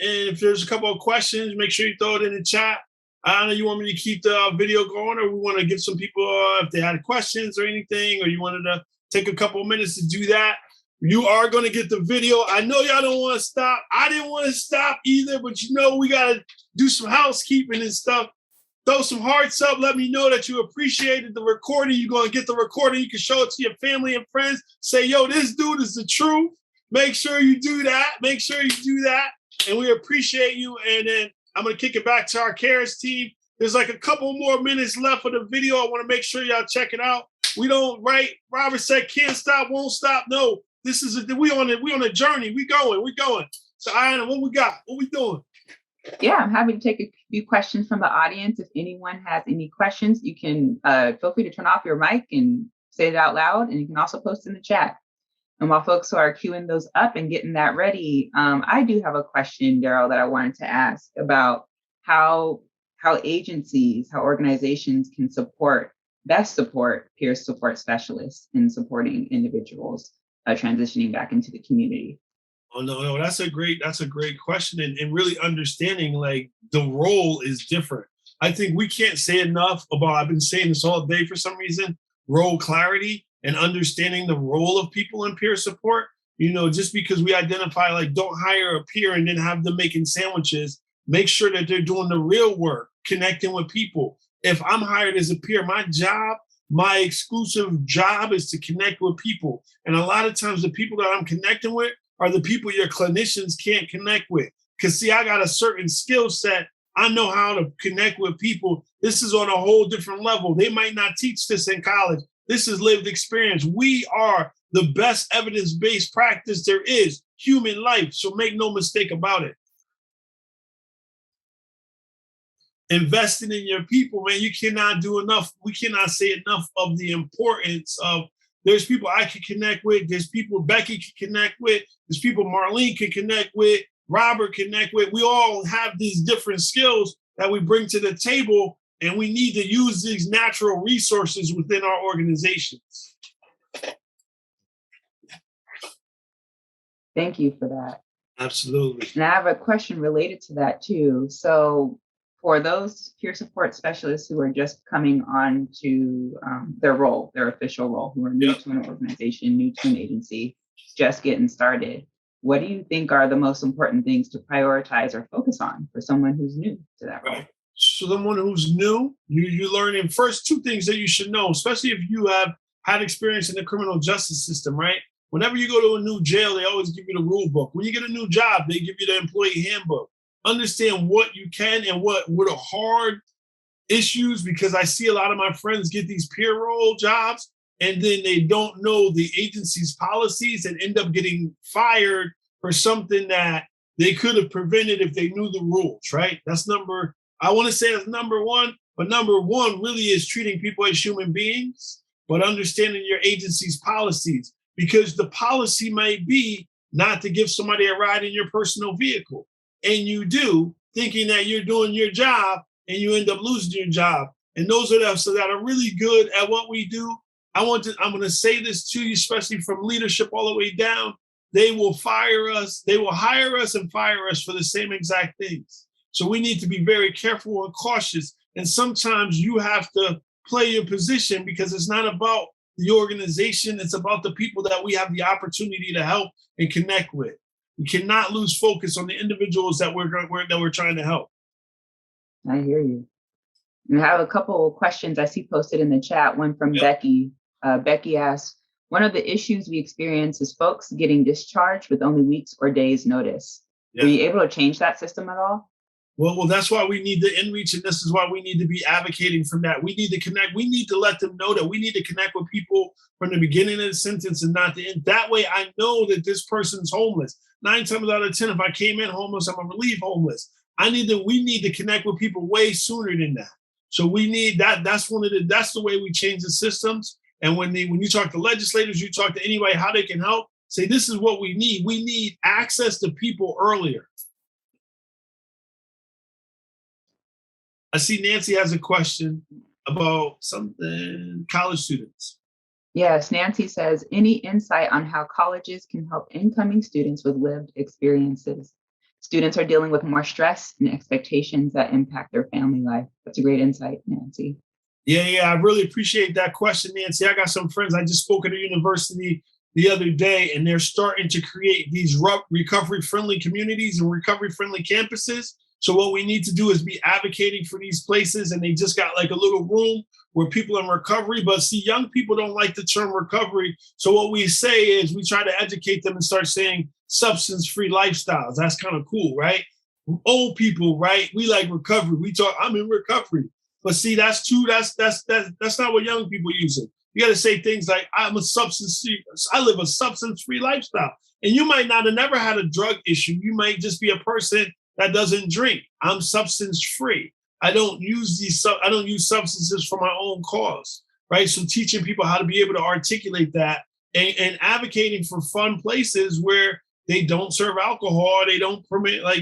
And if there's a couple of questions, make sure you throw it in the chat. I don't know, you want me to keep the video going, or we want to give some people, if they had questions or anything, or you wanted to take a couple of minutes to do that. You are going to get the video. I know y'all don't want to stop. I didn't want to stop either, but you know we got to do some housekeeping and stuff. Throw some hearts up. Let me know that you appreciated the recording. You're going to get the recording. You can show it to your family and friends. Say, yo, this dude is the truth. Make sure you do that. Make sure you do that. And we appreciate you. And then I'm going to kick it back to our CARES team. There's like a couple more minutes left of the video. I want to make sure y'all check it out. We don't, right? Robert said, can't stop, won't stop. No, this is we on a journey. We going. So Ayana, what we got? What we doing? Yeah, I'm happy to take a few questions from the audience. If anyone has any questions, you can feel free to turn off your mic and say it out loud, and you can also post in the chat. And while folks are queuing those up and getting that ready, I do have a question, Daryl, that I wanted to ask about how agencies, how organizations can best support peer support specialists in supporting individuals transitioning back into the community. Oh no, that's a great question, and really understanding like the role is different. I think we can't say enough about, I've been saying this all day for some reason, role clarity and understanding the role of people in peer support. You know, just because we identify like don't hire a peer and then have them making sandwiches, make sure that they're doing the real work, connecting with people. If I'm hired as a peer, my exclusive job is to connect with people. And a lot of times the people that I'm connecting with are the people your clinicians can't connect with. Because see, I got a certain skill set. I know how to connect with people. This is on a whole different level. They might not teach this in college. This is lived experience. We are the best evidence-based practice there is, human life. So make no mistake about it. Investing in your people, man, you cannot do enough. We cannot say enough of the importance of, there's people I can connect with, there's people Becky can connect with, there's people Marlene can connect with, Robert connect with. We all have these different skills that we bring to the table, and we need to use these natural resources within our organizations. Thank you for that. Absolutely. And I have a question related to that too. So for those peer support specialists who are just coming on to their official role, who are new to an organization, new to an agency, just getting started, what do you think are the most important things to prioritize or focus on for someone who's new to that role? Right. So someone who's new, you learning first two things that you should know, especially if you have had experience in the criminal justice system, right? Whenever you go to a new jail, they always give you the rule book. When you get a new job, they give you the employee handbook. Understand what you can and what are hard issues, because I see a lot of my friends get these peer role jobs and then they don't know the agency's policies and end up getting fired for something that they could have prevented if they knew the rules, right? I want to say that's number one, but number one really is treating people as human beings, but understanding your agency's policies, because the policy might be not to give somebody a ride in your personal vehicle. And you do, thinking that you're doing your job, and you end up losing your job. And those of us that are really good at what we do, I'm going to say this to you, especially from leadership all the way down. They will fire us. They will hire us and fire us for the same exact things. So we need to be very careful and cautious. And sometimes you have to play your position, because it's not about the organization. It's about the people that we have the opportunity to help and connect with. We cannot lose focus on the individuals that we're trying to help. I hear you. We have a couple of questions I see posted in the chat. One from Becky. Becky asks, one of the issues we experience is folks getting discharged with only weeks or days notice. Were you able to change that system at all? Well, that's why we need the inReach, and this is why we need to be advocating from that. We need to connect. We need to let them know that we need to connect with people from the beginning of the sentence and not the end. That way I know that this person's homeless. 9 times out of 10, if I came in homeless, I'm going to leave homeless. We need to connect with people way sooner than that. So we need that. That's the way we change the systems. And when you talk to legislators, you talk to anybody, how they can help, say, this is what we need. We need access to people earlier. I see Nancy has a question about something, college students. Yes, Nancy says, any insight on how colleges can help incoming students with lived experiences? Students are dealing with more stress and expectations that impact their family life. That's a great insight, Nancy. Yeah, I really appreciate that question, Nancy. I got some friends. I just spoke at a university the other day, and they're starting to create these recovery-friendly communities and recovery-friendly campuses. So what we need to do is be advocating for these places, and they just got like a little room where people in recovery. But see, young people don't like the term recovery. So what we say is we try to educate them and start saying substance-free lifestyles. That's kind of cool, right? Old people, right? We like recovery. We talk, I'm in recovery. But see, that's too, that's not what young people use it. You got to say things like, I live a substance-free lifestyle. And you might not have never had a drug issue. You might just be a person that doesn't drink. I'm substance-free. I don't use substances for my own cause, right? So teaching people how to be able to articulate that and advocating for fun places where they don't serve alcohol, they don't permit, like,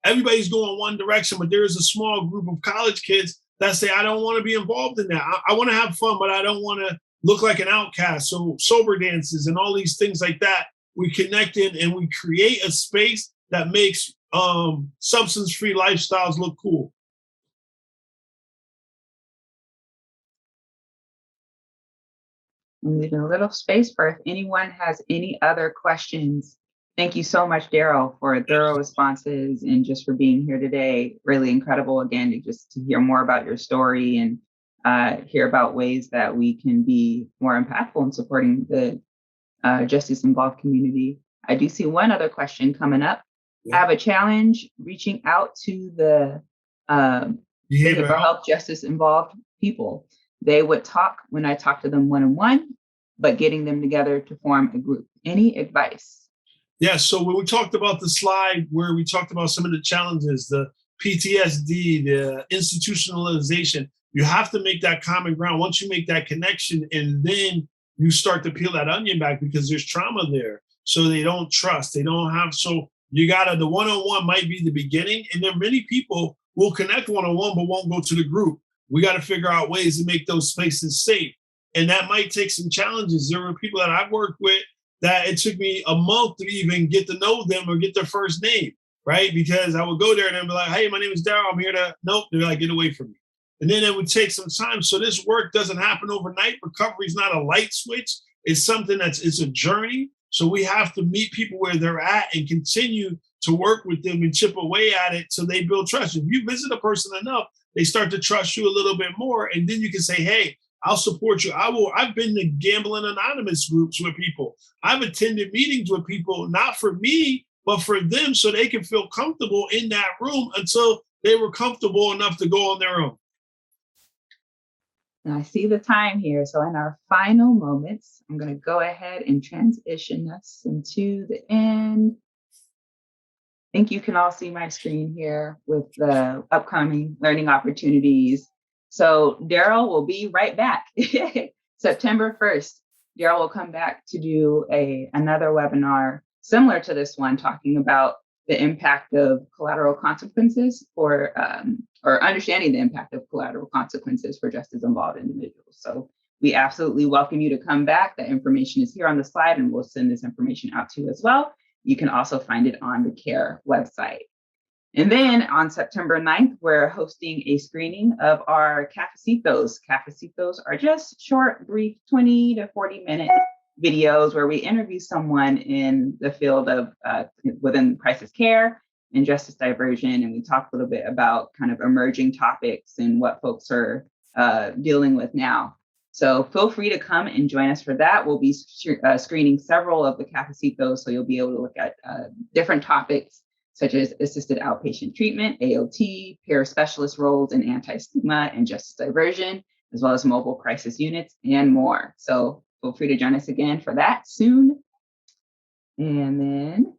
everybody's going one direction, but there is a small group of college kids that say, I don't want to be involved in that. I want to have fun, but I don't want to look like an outcast. So sober dances and all these things like that, we connect in and we create a space that makes substance-free lifestyles look cool. I'm leaving a little space for if anyone has any other questions. Thank you so much, Daryl, for thorough responses and just for being here today. Really incredible, again, to hear more about your story and hear about ways that we can be more impactful in supporting the justice-involved community. I do see one other question coming up. Yeah. I have a challenge reaching out to the behavioral health justice-involved people. They would talk when I talk to them one-on-one, but getting them together to form a group. Any advice? Yeah, so when we talked about the slide where we talked about some of the challenges, the PTSD, the institutionalization, you have to make that common ground. Once you make that connection, and then you start to peel that onion back because there's trauma there. So they don't trust, they don't have, so you gotta, the one-on-one might be the beginning, and then many people will connect one-on-one but won't go to the group. We got to figure out ways to make those spaces safe. And that might take some challenges. There were people that I've worked with that it took me a month to even get to know them or get their first name, right? Because I would go there and I'd be like, hey, my name is Daryl, I'm here to, nope, they're like, get away from me. And then it would take some time. So this work doesn't happen overnight. Recovery is not a light switch. It's something it's a journey. So we have to meet people where they're at and continue to work with them and chip away at it so they build trust. If you visit a person enough, they start to trust you a little bit more. And then you can say, hey, I'll support you. I've been to Gambling Anonymous groups with people. I've attended meetings with people, not for me, but for them so they can feel comfortable in that room until they were comfortable enough to go on their own. And I see the time here. So in our final moments, I'm going to go ahead and transition us into the end. I think you can all see my screen here with the upcoming learning opportunities. So Daryl will be right back. September 1st, Daryl will come back to do another webinar similar to this one, talking about the impact of collateral consequences or understanding the impact of collateral consequences for justice-involved individuals. So we absolutely welcome you to come back. The information is here on the slide, and we'll send this information out to you as well. You can also find it on the CARE website. And then on September 9th, we're hosting a screening of our cafecitos. Cafecitos are just short, brief, 20 to 40-minute videos where we interview someone in the field of within crisis care and justice diversion. And we talk a little bit about kind of emerging topics and what folks are dealing with now. So feel free to come and join us for that. We'll be screening several of the cafecitos, so you'll be able to look at different topics such as assisted outpatient treatment, AOT, peer specialist roles in anti-stigma and justice diversion, as well as mobile crisis units and more. So feel free to join us again for that soon. And then.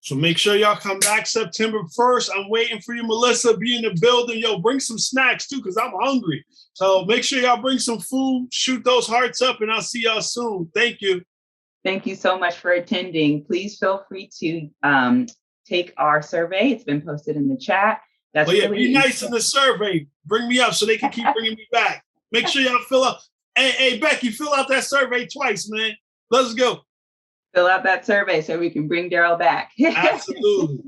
So make sure y'all come back September 1st. I'm waiting for you, Melissa. Be in the building. Yo, bring some snacks too, because I'm hungry. So make sure y'all bring some food, shoot those hearts up, and I'll see y'all soon. Thank you. Thank you so much for attending. Please feel free to take our survey. It's been posted in the chat. That's be nice in the survey. Bring me up so they can keep bringing me back. Make sure y'all fill up. Hey, Becky, fill out that survey twice, man. Let's go. Fill out that survey so we can bring Daryl back. Absolutely.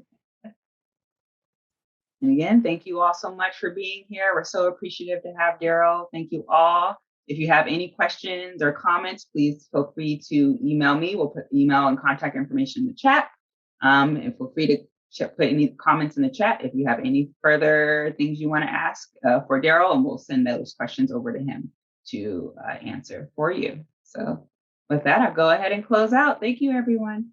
And again, thank you all so much for being here. We're so appreciative to have Daryl. Thank you all. If you have any questions or comments, please feel free to email me. We'll put email and contact information in the chat. And feel free to put any comments in the chat if you have any further things you want to ask for Daryl, and we'll send those questions over to him to answer for you. So with that, I'll go ahead and close out. Thank you, everyone.